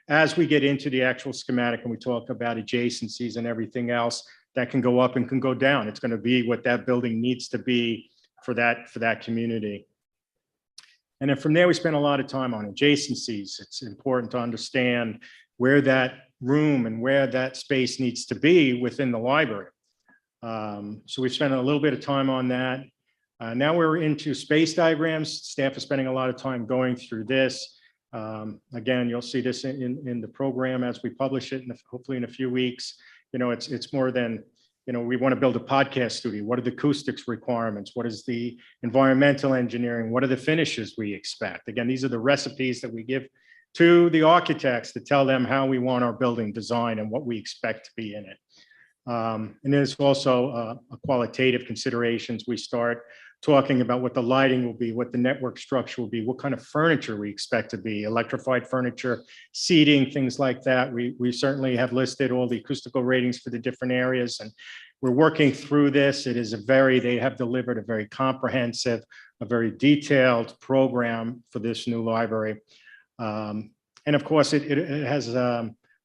as we get into the actual schematic and we talk about adjacencies and everything else, that can go up and can go down. It's going to be what that building needs to be for that community. And then from there, we spent a lot of time on adjacencies. It's important to understand where that room and where that space needs to be within the library. So we spent a little bit of time on that. Now we're into space diagrams. Staff is spending a lot of time going through this. Again, you'll see this in the program as we publish it, hopefully in a few weeks. It's more than, we want to build a podcast studio. What are the acoustics requirements? What is the environmental engineering? What are the finishes we expect? Again, these are the recipes that we give to the architects to tell them how we want our building designed and what we expect to be in it. And there's also a qualitative considerations. We start talking about what the lighting will be, what the network structure will be, what kind of furniture we expect to be, electrified furniture, seating, things like that. We certainly have listed all the acoustical ratings for the different areas, and we're working through this. They have delivered a very comprehensive, a very detailed program for this new library. And of course, it has,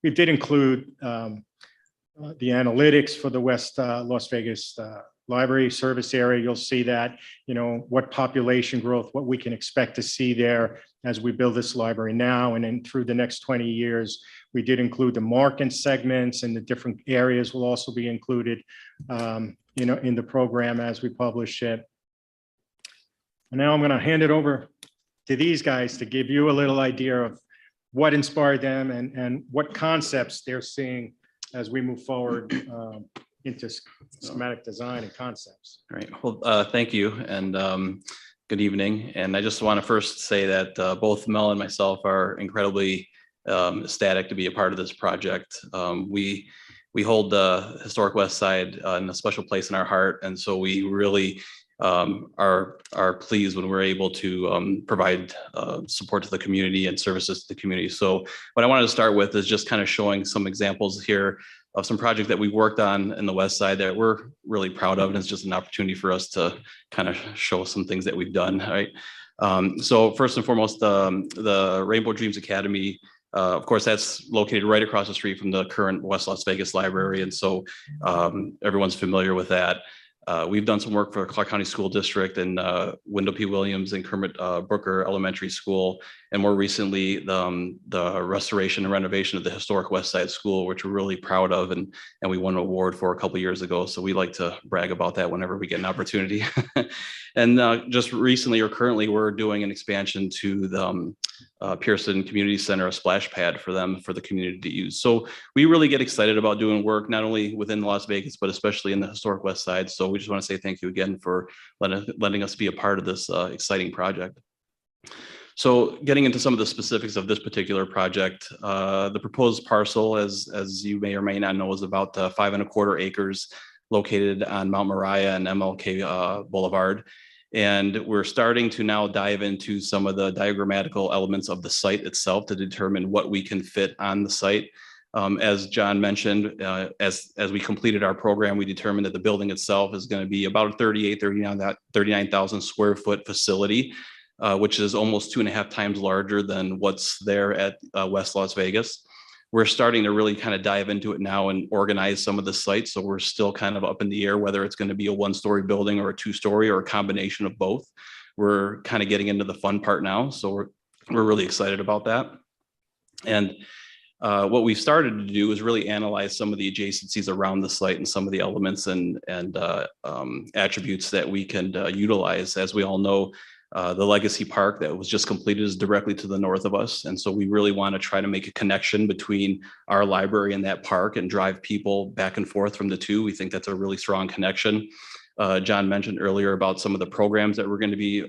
we did include the analytics for the West Las Vegas library service area. You'll see that, what population growth, what we can expect to see there as we build this library now. And then through the next 20 years, we did include the market segments, and the different areas will also be included, in the program as we publish it. And now I'm going to hand it over to these guys to give you a little idea of what inspired them and what concepts they're seeing as we move forward, into schematic design and concepts. All right. Well, thank you and good evening. And I just want to first say that both Mel and myself are incredibly ecstatic to be a part of this project. We hold the historic West Side in a special place in our heart, and so we really are pleased when we're able to provide support to the community and services to the community. So what I wanted to start with is just kind of showing some examples here of some projects that we've worked on in the West Side that we're really proud of, and it's just an opportunity for us to kind of show some things that we've done, right? So first and foremost, the Rainbow Dreams Academy, of course, that's located right across the street from the current West Las Vegas Library, and so everyone's familiar with that. We've done some work for Clark County School District and Wendell P. Williams and Kermit Brooker Elementary School, and more recently the restoration and renovation of the historic West Side School, which we're really proud of, and we won an award for a couple years ago. So we like to brag about that whenever we get an opportunity. And just recently or currently, we're doing an expansion to the Pearson Community Center, a splash pad for them, for the community to use. So we really get excited about doing work, not only within Las Vegas, but especially in the historic West Side. So we just want to say thank you again for letting us be a part of this exciting project. So getting into some of the specifics of this particular project, the proposed parcel, as you may or may not know, is about 5¼ acres located on Mount Moriah and MLK Boulevard. And we're starting to now dive into some of the diagrammatical elements of the site itself to determine what we can fit on the site. As John mentioned, as we completed our program, we determined that the building itself is going to be about a 39,000 square foot facility, which is almost 2.5 times larger than what's there at West Las Vegas. We're starting to really kind of dive into it now and organize some of the sites. So we're still kind of up in the air, whether it's going to be a 1-story building or a 2-story or a combination of both. We're kind of getting into the fun part now. So we're really excited about that. And what we've started to do is really analyze some of the adjacencies around the site and some of the elements and attributes that we can utilize. As we all know, the Legacy Park that was just completed is directly to the north of us. And so we really want to try to make a connection between our library and that park and drive people back and forth from the two. We think that's a really strong connection. John mentioned earlier about some of the programs that we're going to be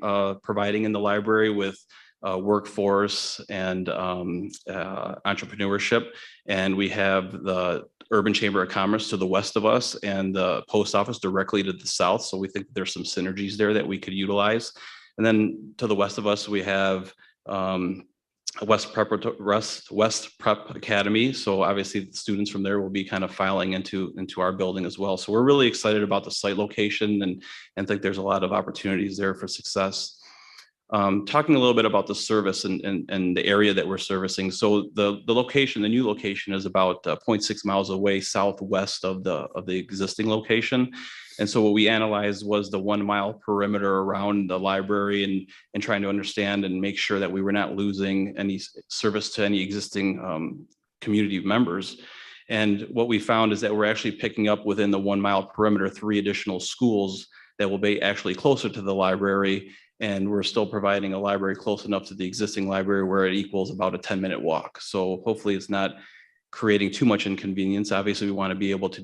providing in the library with workforce and entrepreneurship. And we have the Urban Chamber of Commerce to the west of us and the post office directly to the south. So we think there's some synergies there that we could utilize. And then to the west of us, we have West Prep Academy. So obviously the students from there will be kind of filing into our building as well. So we're really excited about the site location and think there's a lot of opportunities there for success. Talking a little bit about the service and the area that we're servicing. So the location, the new location is about 0.6 miles away southwest of the existing location. And so what we analyzed was the 1 mile perimeter around the library and trying to understand and make sure that we were not losing any service to any existing community members. And what we found is that we're actually picking up within the 1 mile perimeter 3 additional schools that will be actually closer to the library. And we're still providing a library close enough to the existing library where it equals about a 10-minute walk. So hopefully it's not creating too much inconvenience. Obviously, we want to be able to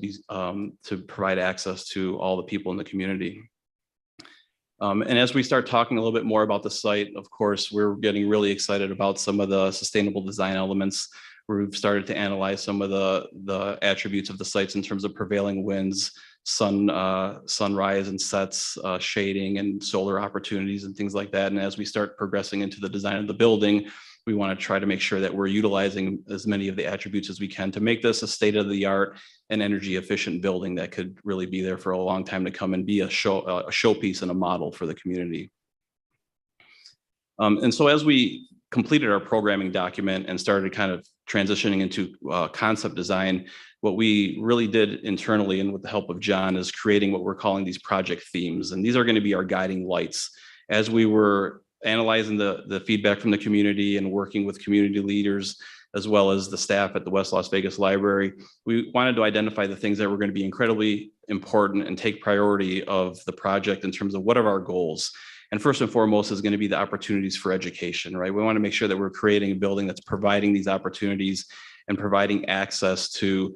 to provide access to all the people in the community. And as we start talking a little bit more about the site, of course, we're getting really excited about some of the sustainable design elements. We've started to analyze some of the attributes of the sites in terms of prevailing winds, sunrise and sets, shading and solar opportunities and things like that. And as we start progressing into the design of the building, we want to try to make sure that we're utilizing as many of the attributes as we can to make this a state-of-the-art and energy efficient building that could really be there for a long time to come and be a showpiece and a model for the community. And so as we completed our programming document and started kind of transitioning into concept design, what we really did internally and with the help of John is creating what we're calling these project themes. And these are going to be our guiding lights. As we were analyzing the feedback from the community and working with community leaders, as well as the staff at the West Las Vegas Library, we wanted to identify the things that were going to be incredibly important and take priority of the project in terms of what are our goals. And first and foremost is going to be the opportunities for education, right? We want to make sure that we're creating a building that's providing these opportunities and providing access to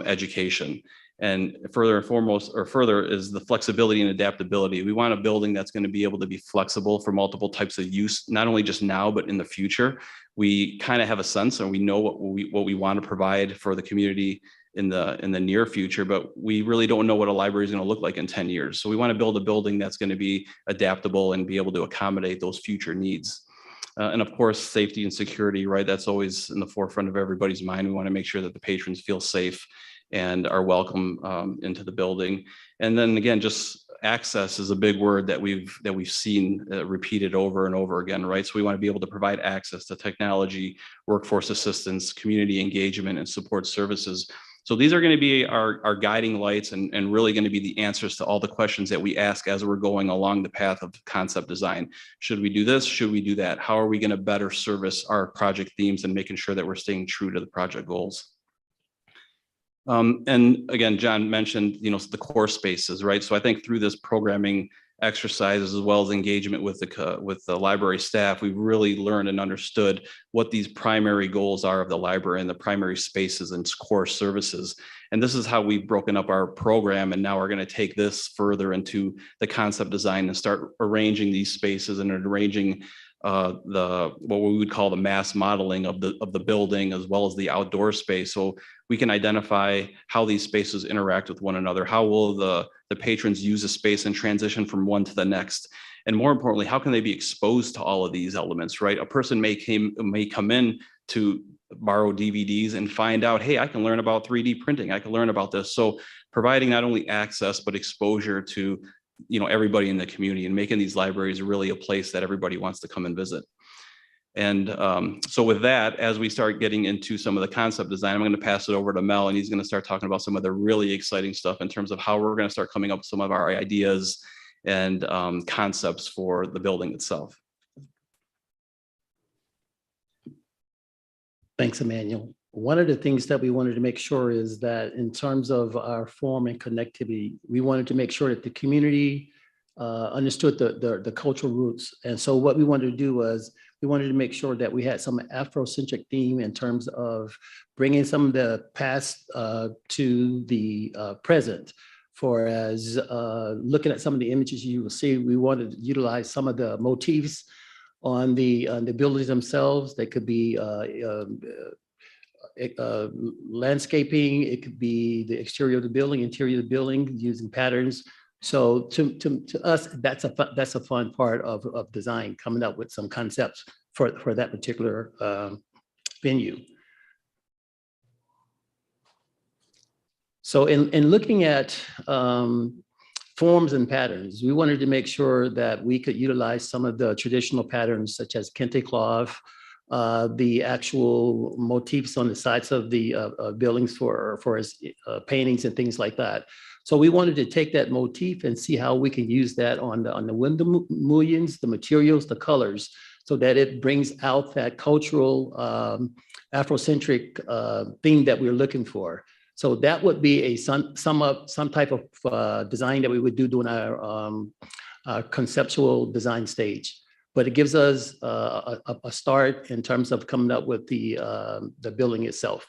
education. And further and foremost, or further, is the flexibility and adaptability. We want a building that's going to be able to be flexible for multiple types of use, not only just now, but in the future. We kind of have a sense, and we know what we want to provide for the community in the near future, but we really don't know what a library is going to look like in 10 years. So we want to build a building that's going to be adaptable and be able to accommodate those future needs. And of course, safety and security, right? That's always in the forefront of everybody's mind. We want to make sure that the patrons feel safe and are welcome into the building. And then again, just access is a big word that we've seen repeated over and over again, right? So we want to be able to provide access to technology, workforce assistance, community engagement, and support services. So these are going to be our guiding lights and really going to be the answers to all the questions that we ask as we're going along the path of concept design. Should we do this? Should we do that? How are we going to better service our project themes and making sure that we're staying true to the project goals? And again, John mentioned, the core spaces, right? So I think through this programming exercises, as well as engagement with the library staff, we've really learned and understood what these primary goals are of the library and the primary spaces and core services. And this is how we've broken up our program. And now we're going to take this further into the concept design and start arranging these spaces and arranging what we would call the mass modeling of the building, as well as the outdoor space. So we can identify how these spaces interact with one another. How will the patrons use a space and transition from one to the next? And more importantly, how can they be exposed to all of these elements, right? A person may come in to borrow DVDs and find out, hey, I can learn about 3D printing. I can learn about this. So providing not only access, but exposure to everybody in the community, and making these libraries really a place that everybody wants to come and visit. And so with that, as we start getting into some of the concept design, I'm going to pass it over to Mel, and he's going to start talking about some of the really exciting stuff in terms of how we're going to start coming up with some of our ideas and concepts for the building itself. Thanks, Emmanuel. One of the things that we wanted to make sure is that in terms of our form and connectivity, we wanted to make sure that the community understood the cultural roots. And so what we wanted to do was we wanted to make sure that we had some Afrocentric theme in terms of bringing some of the past to the present. For as looking at some of the images you will see, we wanted to utilize some of the motifs on the buildings themselves. They could be landscaping, it could be the exterior of the building, interior of the building, using patterns. So to us, that's a fun part of design, coming up with some concepts for that particular venue. So in looking at forms and patterns, we wanted to make sure that we could utilize some of the traditional patterns such as kente cloth, the actual motifs on the sides of the buildings for paintings and things like that. So we wanted to take that motif and see how we can use that on the window mullions, the materials, the colors, so that it brings out that cultural Afrocentric theme that we're looking for. So that would be some type of design that we would do during our conceptual design stage. But it gives us a start in terms of coming up with the building itself.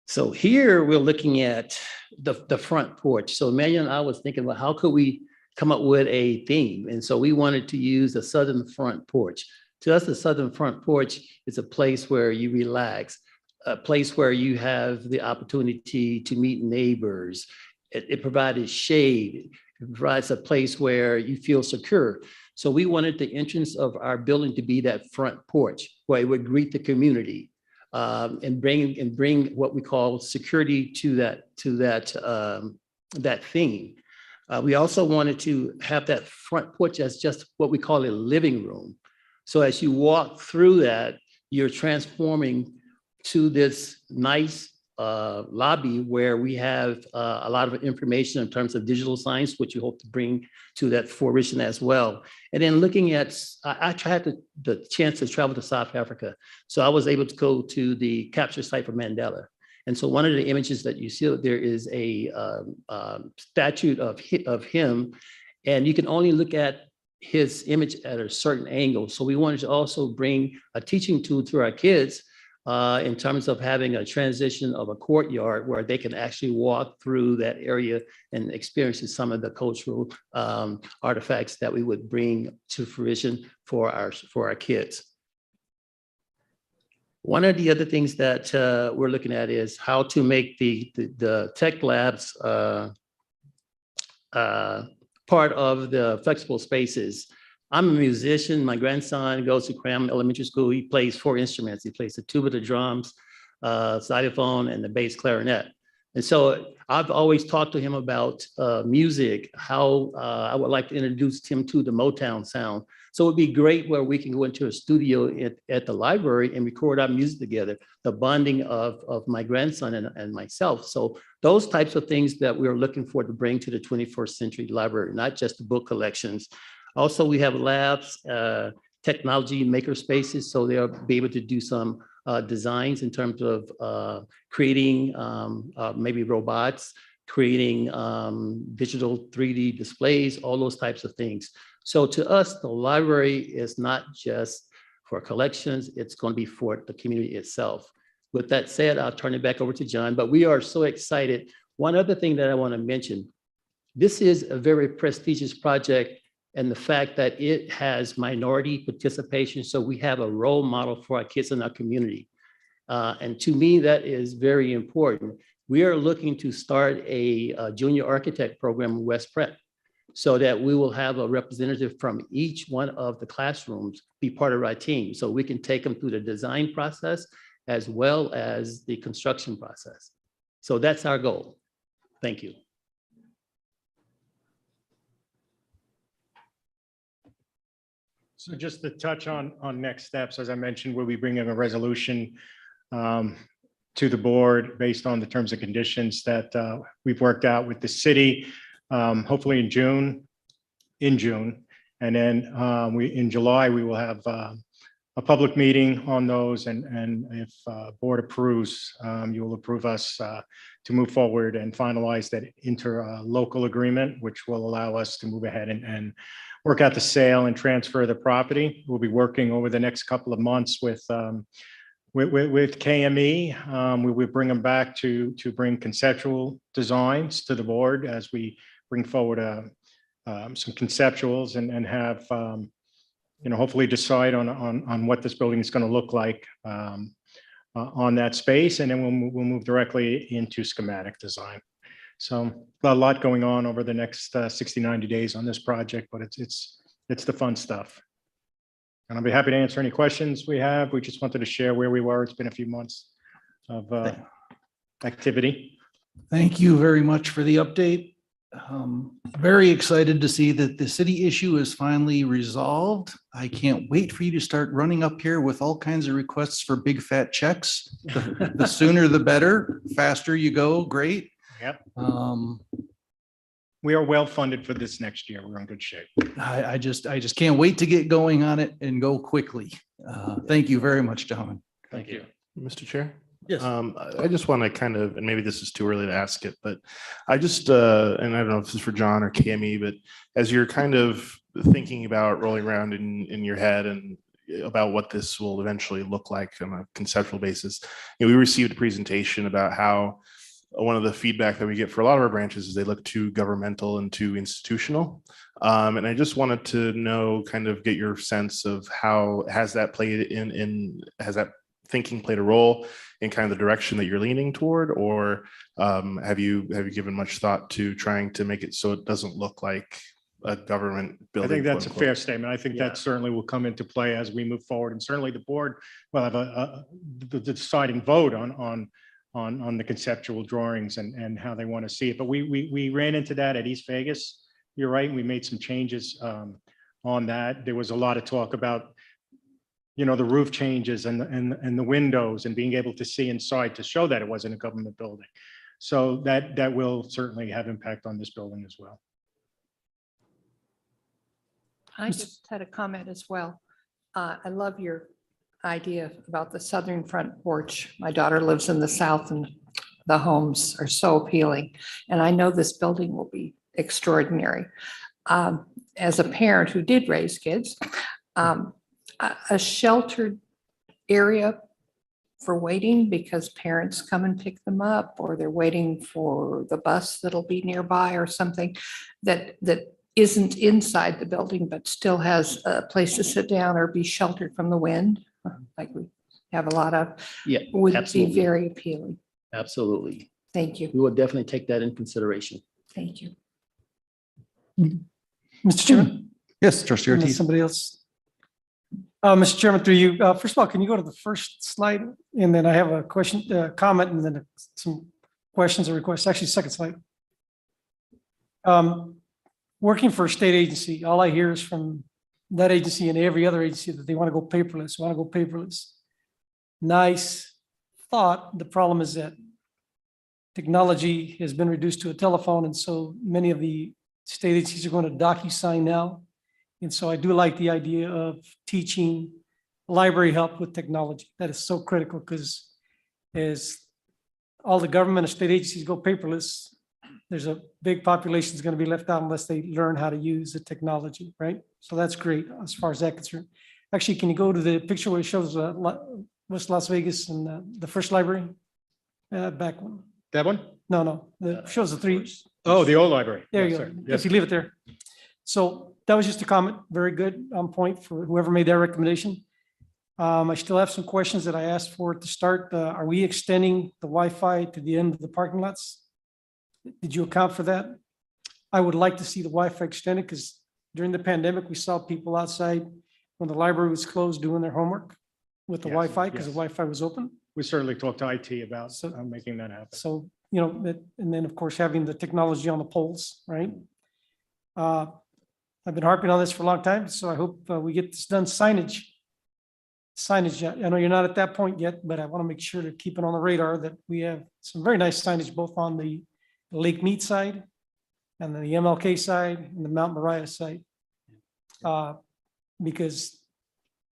So here we're looking at the front porch. So Emmanuel and I was thinking about how could we come up with a theme? And so we wanted to use the southern front porch. To us, the southern front porch is a place where you relax, a place where you have the opportunity to meet neighbors. It provided shade. It provides a place where you feel secure. So we wanted the entrance of our building to be that front porch where it would greet the community and bring what we call security to that theme. We also wanted to have that front porch as just what we call a living room. So as you walk through that, you're transforming to this nice lobby where we have a lot of information in terms of digital science, which we hope to bring to that fruition as well. And then looking at, I had the chance to travel to South Africa. So I was able to go to the capture site for Mandela. And so one of the images that you see there is a statue of him, and you can only look at his image at a certain angle. So we wanted to also bring a teaching tool to our kids in terms of having a transition of a courtyard where they can actually walk through that area and experience some of the cultural artifacts that we would bring to fruition for our kids. One of the other things that we're looking at is how to make the tech labs part of the flexible spaces. I'm a musician. My grandson goes to Cram Elementary School. He plays 4 instruments. He plays the tuba, the drums, xylophone, and the bass clarinet. And so I've always talked to him about music, how I would like to introduce him to the Motown sound. So it'd be great where we can go into a studio at the library and record our music together, the bonding of my grandson and myself. So those types of things that we're looking for to bring to the 21st century library, not just the book collections. Also, we have labs, technology makerspaces, so they'll be able to do some designs in terms of creating maybe robots, creating digital 3D displays, all those types of things. So to us, the library is not just for collections, it's going to be for the community itself. With that said, I'll turn it back over to John, but we are so excited. One other thing that I want to mention, this is a very prestigious project, and the fact that it has minority participation. So we have a role model for our kids in our community. And to me, that is very important. We are looking to start a junior architect program in West Prep so that we will have a representative from each one of the classrooms be part of our team. So we can take them through the design process as well as the construction process. So that's our goal. Thank you. So just to touch on next steps, as I mentioned, we'll be bringing a resolution to the board based on the terms and conditions that we've worked out with the city, hopefully in June. And then in July, we will have a public meeting on those. And if board approves, you will approve us to move forward and finalize that interlocal agreement, which will allow us to move ahead and work out the sale and transfer the property. We'll be working over the next couple of months with KME. We will bring them back to bring conceptual designs to the board as we bring forward some conceptuals and have, hopefully decide on what this building is going to look like on that space. And then we'll move directly into schematic design. So a lot going on over the next 60, 90 days on this project, but it's the fun stuff. And I'll be happy to answer any questions we have. We just wanted to share where we were. It's been a few months of activity. Thank you very much for the update. Very excited to see that the city issue is finally resolved. I can't wait for you to start running up here with all kinds of requests for big fat checks. The sooner the better, faster you go, great. Yep. We are well funded for this next year. We're in good shape. I just can't wait to get going on it and go quickly. Thank you very much, gentlemen. Thank you. Mr. Chair? Yes. I just want to kind of, and maybe this is too early to ask it, but I just, and I don't know if this is for John or KME, but as you're kind of thinking about rolling around in your head and about what this will eventually look like on a conceptual basis, we received a presentation about how one of the feedback that we get for a lot of our branches is they look too governmental and too institutional. And I just wanted to know, kind of get your sense of how has that played has that thinking played a role in kind of the direction that you're leaning toward, or have you given much thought to trying to make it so it doesnn't look like a government building? I think that's a fair statement. I think that certainly will come into play as we move forward, and certainly the board will have the deciding vote on the conceptual drawings and how they want to see it. But we ran into that at East Vegas. You're right. We made some changes on that. There was a lot of talk about, the roof changes and the windows and being able to see inside to show that it wasn't a government building. So that will certainly have impact on this building as well. I just had a comment as well. I love your idea about the southern front porch. My daughter lives in the south and the homes are so appealing. And I know this building will be extraordinary. As a parent who did raise kids, a sheltered area for waiting because parents come and pick them up, or they're waiting for the bus that'll be nearby or something that isn't inside the building, but still has a place to sit down or be sheltered from the wind, like we have a lot of, Yeah, would absolutely. be very appealing. Absolutely. Thank you. We will definitely take that in consideration. Thank you. Mr. Chairman? Yes, Trustee Unless Ortiz. somebody else. Mr. Chairman, through you, first of all, can you go to the first slide? And then I have a question, comment, and then some questions or requests. Actually, second slide. Working for a state agency, all I hear is from that agency and every other agency that they want to go paperless, Nice thought. The problem is that technology has been reduced to a telephone, and so many of the state agencies are going to DocuSign now. And so I do like the idea of teaching library help with technology. That is so critical, because as all the government and state agencies go paperless, there's a big population that's going to be left out unless they learn how to use the technology, right? So that's great as far as that concerned. Actually, can you go to the picture where it shows West Las Vegas and the first library? Back one. That one? No, it shows the three. Oh, the old library. There Yes, you go. sir. If Yes. you leave it there. So that was just a comment. Very good, on point for whoever made that recommendation. I still have some questions that I asked for to start. Are we extending the Wi-Fi to the end of the parking lots? Did you account for that? I would like to see the Wi-Fi extended, because during the pandemic, we saw people outside when the library was closed doing their homework with the Yes, Wi-Fi, because the yes. Wi-Fi was open. We certainly talked to IT about making that happen. So, and then of course, having the technology on the poles, right? I've been harping on this for a long time, so I hope we get this done. Signage, I know you're not at that point yet, but I want to make sure to keep it on the radar that we have some very nice signage, both on the Lake Mead side and the MLK side and the Mount Moriah side. Because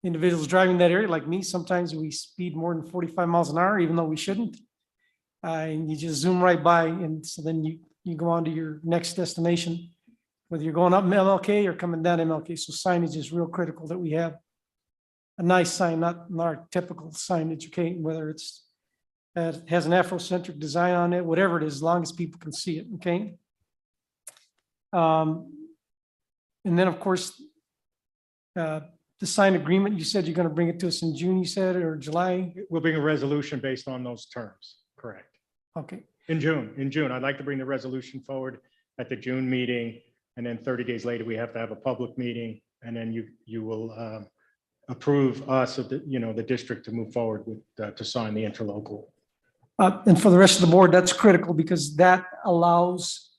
individuals driving that area like me, sometimes we speed more than 45 miles an hour, even though we shouldn't. And you just zoom right by, and so then you go on to your next destination, whether you're going up MLK or coming down MLK. So signage is real critical, that we have a nice sign, not our typical signage, okay? Whether it's has an Afrocentric design on it, whatever it is, as long as people can see it, okay? And then, of course, the signed agreement, you said you're going to bring it to us in June, you said, or July? We'll bring a resolution based on those terms, correct? Okay. In June. I'd like to bring the resolution forward at the June meeting, and then 30 days later, we have to have a public meeting, and then you will approve us, the district, to move forward with, to sign the interlocal. And for the rest of the board, that's critical, because that allows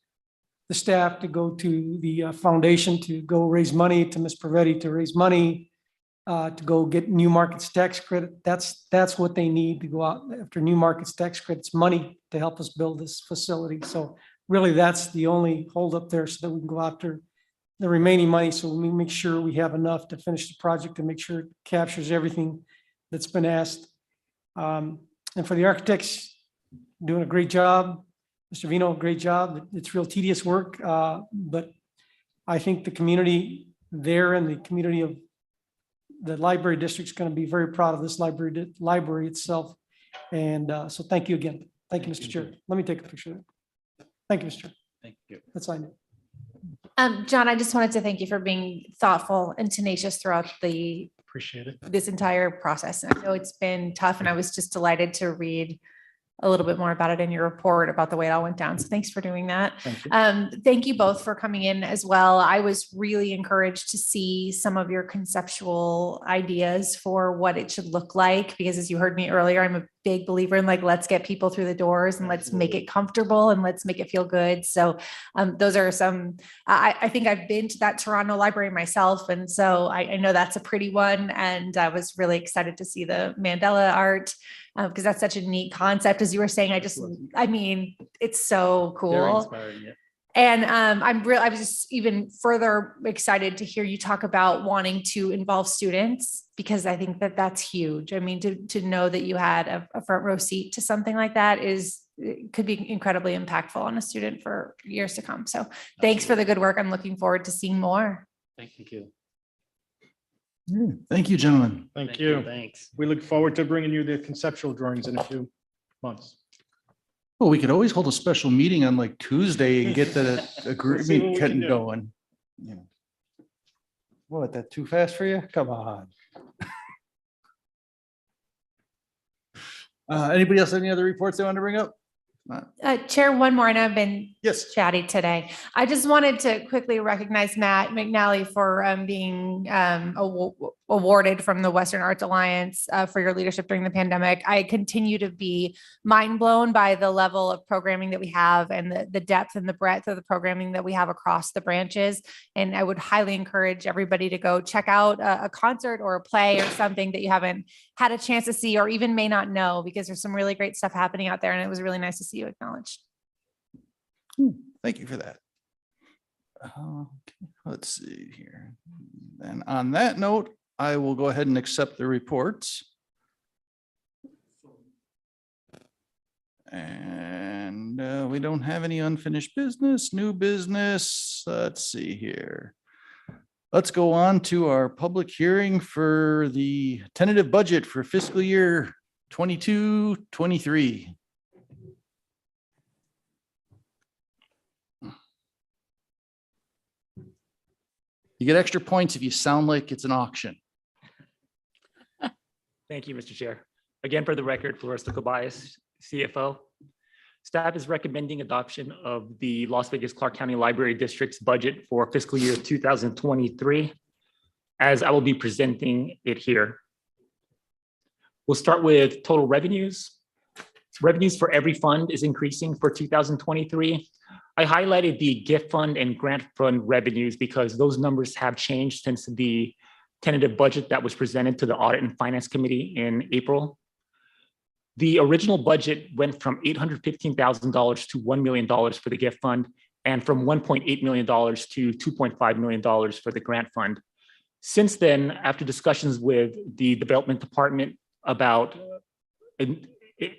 the staff to go to the foundation, to go raise money, to Ms. Pavetti to raise money, to go get new markets tax credit. That's what they need to go out after new markets tax credits, money to help us build this facility. So really, that's the only holdup there, so that we can go after the remaining money. So we make sure we have enough to finish the project and make sure it captures everything that's been asked. And for the architects, doing a great job. Mr. Vino, great job. It's real tedious work, but I think the community there and the community of the library district is going to be very proud of this library itself. And so thank you again. Thank you, Mr. Chair. Let me take a picture. Thank you, Mr. Chair. Thank you. That's I know. John, I just wanted to thank you for being thoughtful and tenacious throughout Appreciate it. this entire process. I know it's been tough, and I was just delighted to read a little bit more about it in your report about the way it all went down. So thanks for doing that. Thank you both for coming in as well. I was really encouraged to see some of your conceptual ideas for what it should look like, because as you heard me earlier, I'm a big believer in let's get people through the doors and let's make it comfortable and let's make it feel good. So those are some, I think I've been to that Toronto library myself. And so I know that's a pretty one. And I was really excited to see the Mandela art, because that's such a neat concept. As you were saying, I mean, it's so cool. Very inspiring, yeah. And I was just even further excited to hear you talk about wanting to involve students, because I think that that's huge. I mean, to know that you had a front row seat to something like that could be incredibly impactful on a student for years to come. So thanks for the good work. I'm looking forward to seeing more. Thank you. Thank you, gentlemen. Thank you. Thanks. We look forward to bringing you the conceptual drawings in a few months. Well, we could always hold a special meeting on like Tuesday and get the We'll see what agreement we can getting do. going. Yeah. What, that too fast for you? Come on. Anybody else have any other reports they want to bring up? Chair, one more, and I've been Yes. chatty today. I just wanted to quickly recognize Matt McNally for being awarded from the Western Arts Alliance for your leadership during the pandemic. I continue to be mind blown by the level of programming that we have and the depth and the breadth of the programming that we have across the branches. And I would highly encourage everybody to go check out a concert or a play or something that you haven't had a chance to see or even may not know, because there's some really great stuff happening out there. And it was really nice to see you acknowledged. Thank you for that. Let's see here. And on that note, I will go ahead and accept the reports. And we don't have any unfinished business, new business. Let's see here. Let's go on to our public hearing for the tentative budget for fiscal year 22-23. You get extra points if you sound like it's an auction. Thank you, Mr. Chair. Again, for the record, Flores Tobias, CFO. Staff is recommending adoption of the Las Vegas Clark County Library District's budget for fiscal year 2023, as I will be presenting it here. We'll start with total revenues. Revenues for every fund is increasing for 2023. I highlighted the gift fund and grant fund revenues because those numbers have changed since the tentative budget that was presented to the Audit and Finance Committee in April. The original budget went from $815,000 to $1 million for the gift fund, and from $1.8 million to $2.5 million for the grant fund. Since then, after discussions with the development department about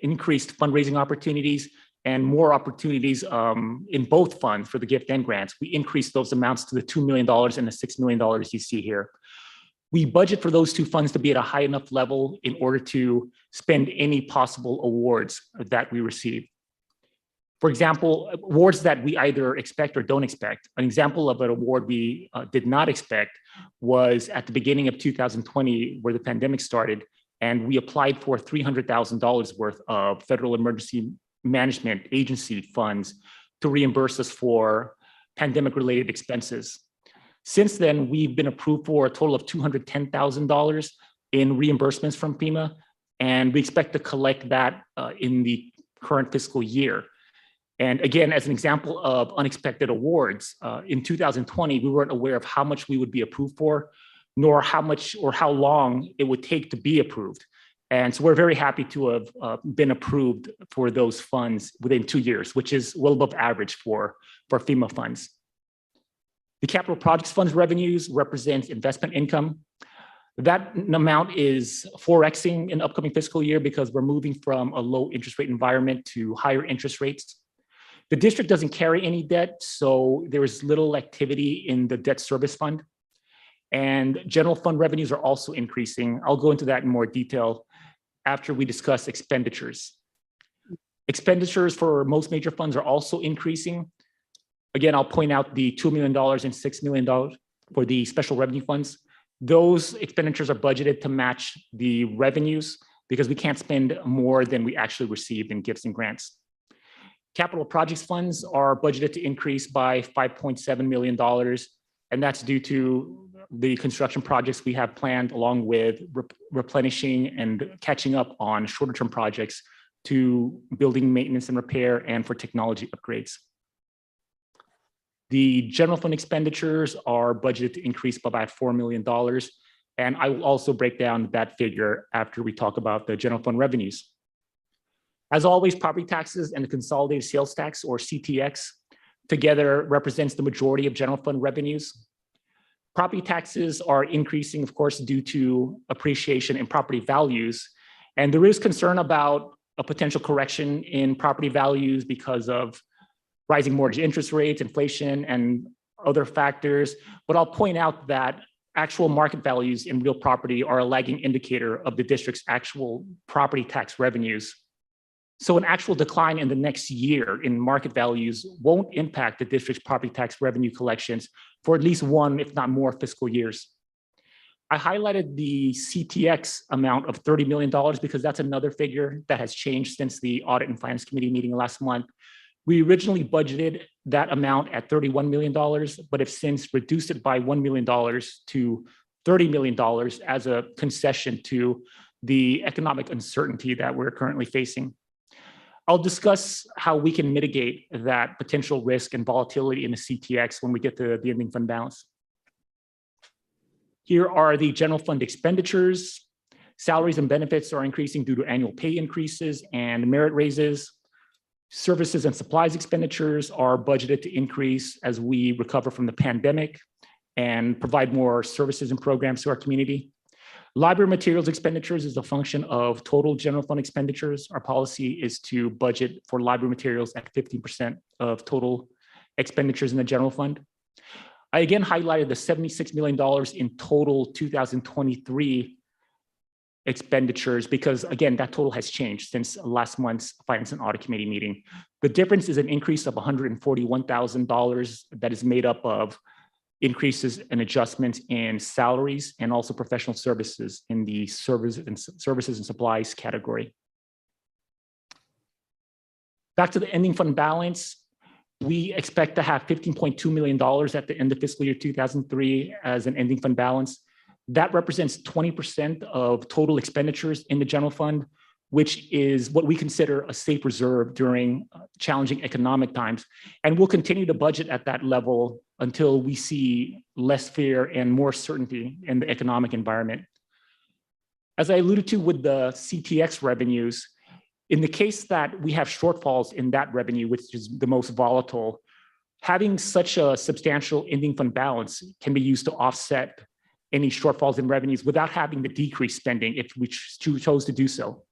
increased fundraising opportunities and more opportunities in both funds for the gift and grants, we increased those amounts to the $2 million and the $6 million you see here. We budget for those two funds to be at a high enough level in order to spend any possible awards that we receive. For example, awards that we either expect or don't expect. An example of an award we did not expect was at the beginning of 2020, where the pandemic started, and we applied for $300,000 worth of federal emergency management agency funds to reimburse us for pandemic-related expenses. Since then, we've been approved for a total of $210,000 in reimbursements from FEMA, and we expect to collect that in the current fiscal year. And again, as an example of unexpected awards, in 2020, we weren't aware of how much we would be approved for, nor how much or how long it would take to be approved. And so we're very happy to have been approved for those funds within 2 years, which is well above average for FEMA funds. The capital projects funds revenues represents investment income. That amount is 4xing in the upcoming fiscal year because we're moving from a low interest rate environment to higher interest rates. The district doesn't carry any debt, so there is little activity in the debt service fund. And general fund revenues are also increasing. I'll go into that in more detail after we discuss expenditures. Expenditures for most major funds are also increasing. Again, I'll point out the $2 million and $6 million for the special revenue funds. Those expenditures are budgeted to match the revenues because we can't spend more than we actually received in gifts and grants. Capital projects funds are budgeted to increase by $5.7 million, and that's due to the construction projects we have planned, along with replenishing and catching up on shorter term projects to building maintenance and repair and for technology upgrades. The general fund expenditures are budgeted to increase by about $4 million. And I will also break down that figure after we talk about the general fund revenues. As always, property taxes and the consolidated sales tax, or CTX, together represents the majority of general fund revenues. Property taxes are increasing, of course, due to appreciation in property values. And there is concern about a potential correction in property values because of rising mortgage interest rates, inflation, and other factors. But I'll point out that actual market values in real property are a lagging indicator of the district's actual property tax revenues. So an actual decline in the next year in market values won't impact the district's property tax revenue collections for at least one, if not more, fiscal years. I highlighted the CTX amount of $30 million because that's another figure that has changed since the Audit and Finance Committee meeting last month. We originally budgeted that amount at $31 million, but have since reduced it by $1 million to $30 million as a concession to the economic uncertainty that we're currently facing. I'll discuss how we can mitigate that potential risk and volatility in the CTX when we get to the ending fund balance. Here are the general fund expenditures. Salaries and benefits are increasing due to annual pay increases and merit raises. Services and supplies expenditures are budgeted to increase as we recover from the pandemic and provide more services and programs to our community. Library materials expenditures is a function of total general fund expenditures. Our policy is to budget for library materials at 15% of total expenditures in the general fund. I again highlighted the $76 million in total 2023 expenditures because, again, that total has changed since last month's Finance and Audit Committee meeting. The difference is an increase of $141,000 that is made up of increases and adjustments in salaries and also professional services in the services and supplies category. Back to the ending fund balance, we expect to have $15.2 million at the end of fiscal year 2003 as an ending fund balance. That represents 20% of total expenditures in the general fund, which is what we consider a safe reserve during challenging economic times. And we'll continue to budget at that level until we see less fear and more certainty in the economic environment. As I alluded to with the CTX revenues, in the case that we have shortfalls in that revenue, which is the most volatile, having such a substantial ending fund balance can be used to offset any shortfalls in revenues without having to decrease spending if we chose to do so.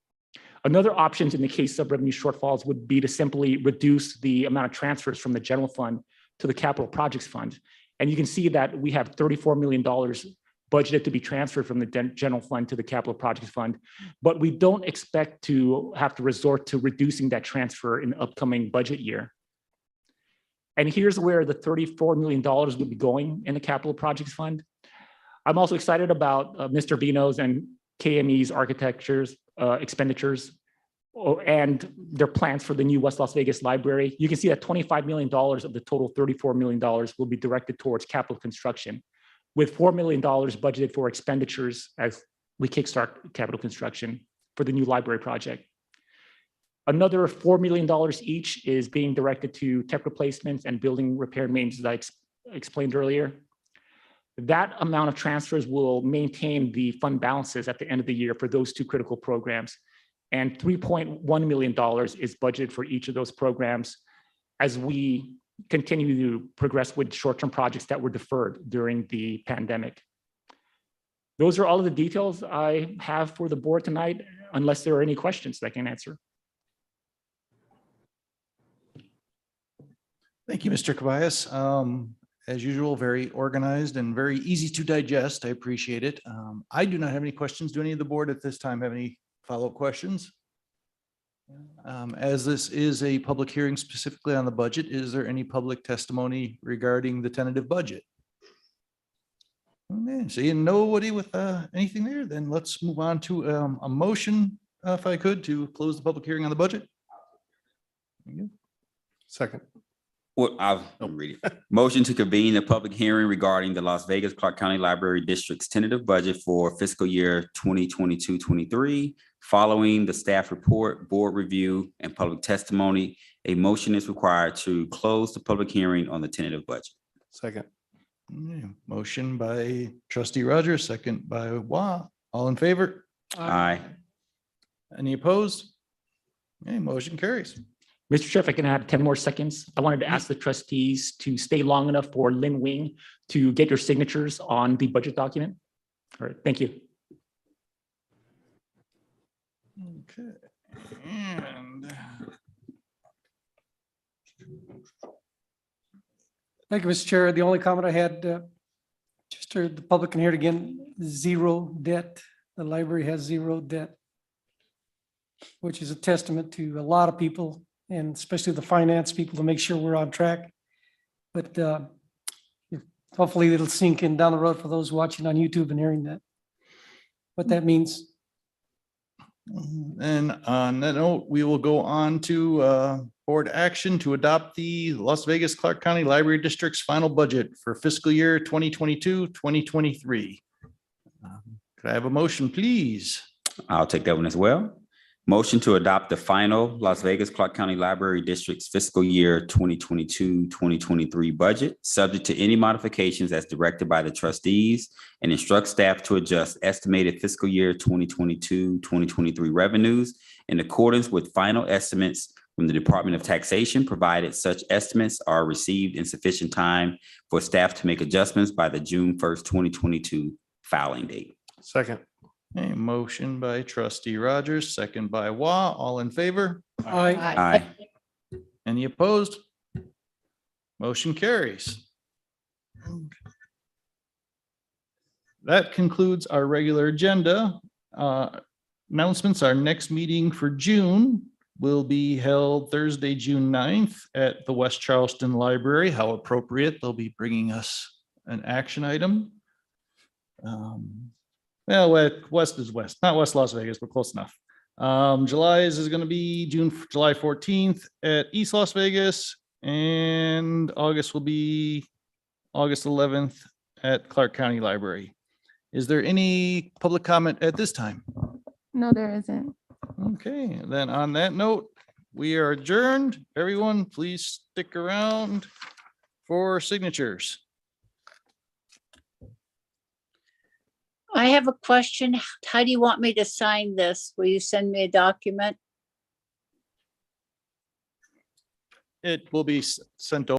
Another option in the case of revenue shortfalls would be to simply reduce the amount of transfers from the general fund to the capital projects fund. And you can see that we have $34 million budgeted to be transferred from the general fund to the capital projects fund, but we don't expect to have to resort to reducing that transfer in the upcoming budget year. And here's where the $34 million would be going in the capital projects fund. I'm also excited about Mr. Vino's and KME's architecture's expenditures and their plans for the new West Las Vegas library. You can see that $25 million of the total $34 million will be directed towards capital construction, with $4 million budgeted for expenditures as we kickstart capital construction for the new library project. Another $4 million each is being directed to tech replacements and building repair and maintenance, as I explained earlier. That amount of transfers will maintain the fund balances at the end of the year for those two critical programs. And $3.1 million is budgeted for each of those programs as we continue to progress with short-term projects that were deferred during the pandemic. Those are all of the details I have for the board tonight, unless there are any questions that I can answer. Thank you, Mr. Cabayas. As usual, very organized and very easy to digest. I appreciate it. I do not have any questions. Do any of the board at this time have any follow-up questions? As this is a public hearing specifically on the budget, is there any public testimony regarding the tentative budget? Okay, seeing nobody with anything there, then let's move on to a motion, if I could, to close the public hearing on the budget. Second. Well, I'll read it. Motion to convene a public hearing regarding the Las Vegas Clark County Library District's tentative budget for fiscal year 2022-23. Following the staff report, board review, and public testimony, a motion is required to close the public hearing on the tentative budget. Second. Motion by Trustee Rogers, second by Wah. All in favor? Aye. Any opposed? Okay, motion carries. Mr. Chair, if I can have 10 more seconds, I wanted to ask the trustees to stay long enough for Lynn Wing to get your signatures on the budget document. All right, thank you. Okay. And Thank you, Mr. Chair. The only comment I had Just heard the public can hear it again, zero debt. The library has zero debt, which is a testament to a lot of people and especially the finance people to make sure we're on track. But hopefully it'll sink in down the road for those watching on YouTube and hearing that, what that means. And on that note, we will go on to board action to adopt the Las Vegas Clark County Library District's final budget for fiscal year 2022-2023. Could I have a motion, please? I'll take that one as well. Motion to adopt the final Las Vegas Clark County Library District's fiscal year 2022-2023 budget, subject to any modifications as directed by the trustees, and instruct staff to adjust estimated fiscal year 2022-2023 revenues in accordance with final estimates from the Department of Taxation, provided such estimates are received in sufficient time for staff to make adjustments by the June 1st, 2022 filing date. Second. A motion by trustee Rogers, second by Wah. All in favor? Aye. Aye. Any opposed? Motion carries. That concludes our regular agenda. Announcements, our next meeting for June will be held Thursday, June 9th at the West Charleston Library. How appropriate. They'll be bringing us an action item. Well, west is west, not West Las Vegas, but close enough. July's is going to be July 14th at East Las Vegas, and August will be August 11th at Clark County Library. Is there any public comment at this time? No, there isn't. Okay, then on that note, we are adjourned. Everyone, please stick around for signatures. I have a question. How do you want me to sign this? Will you send me a document? It will be sent over.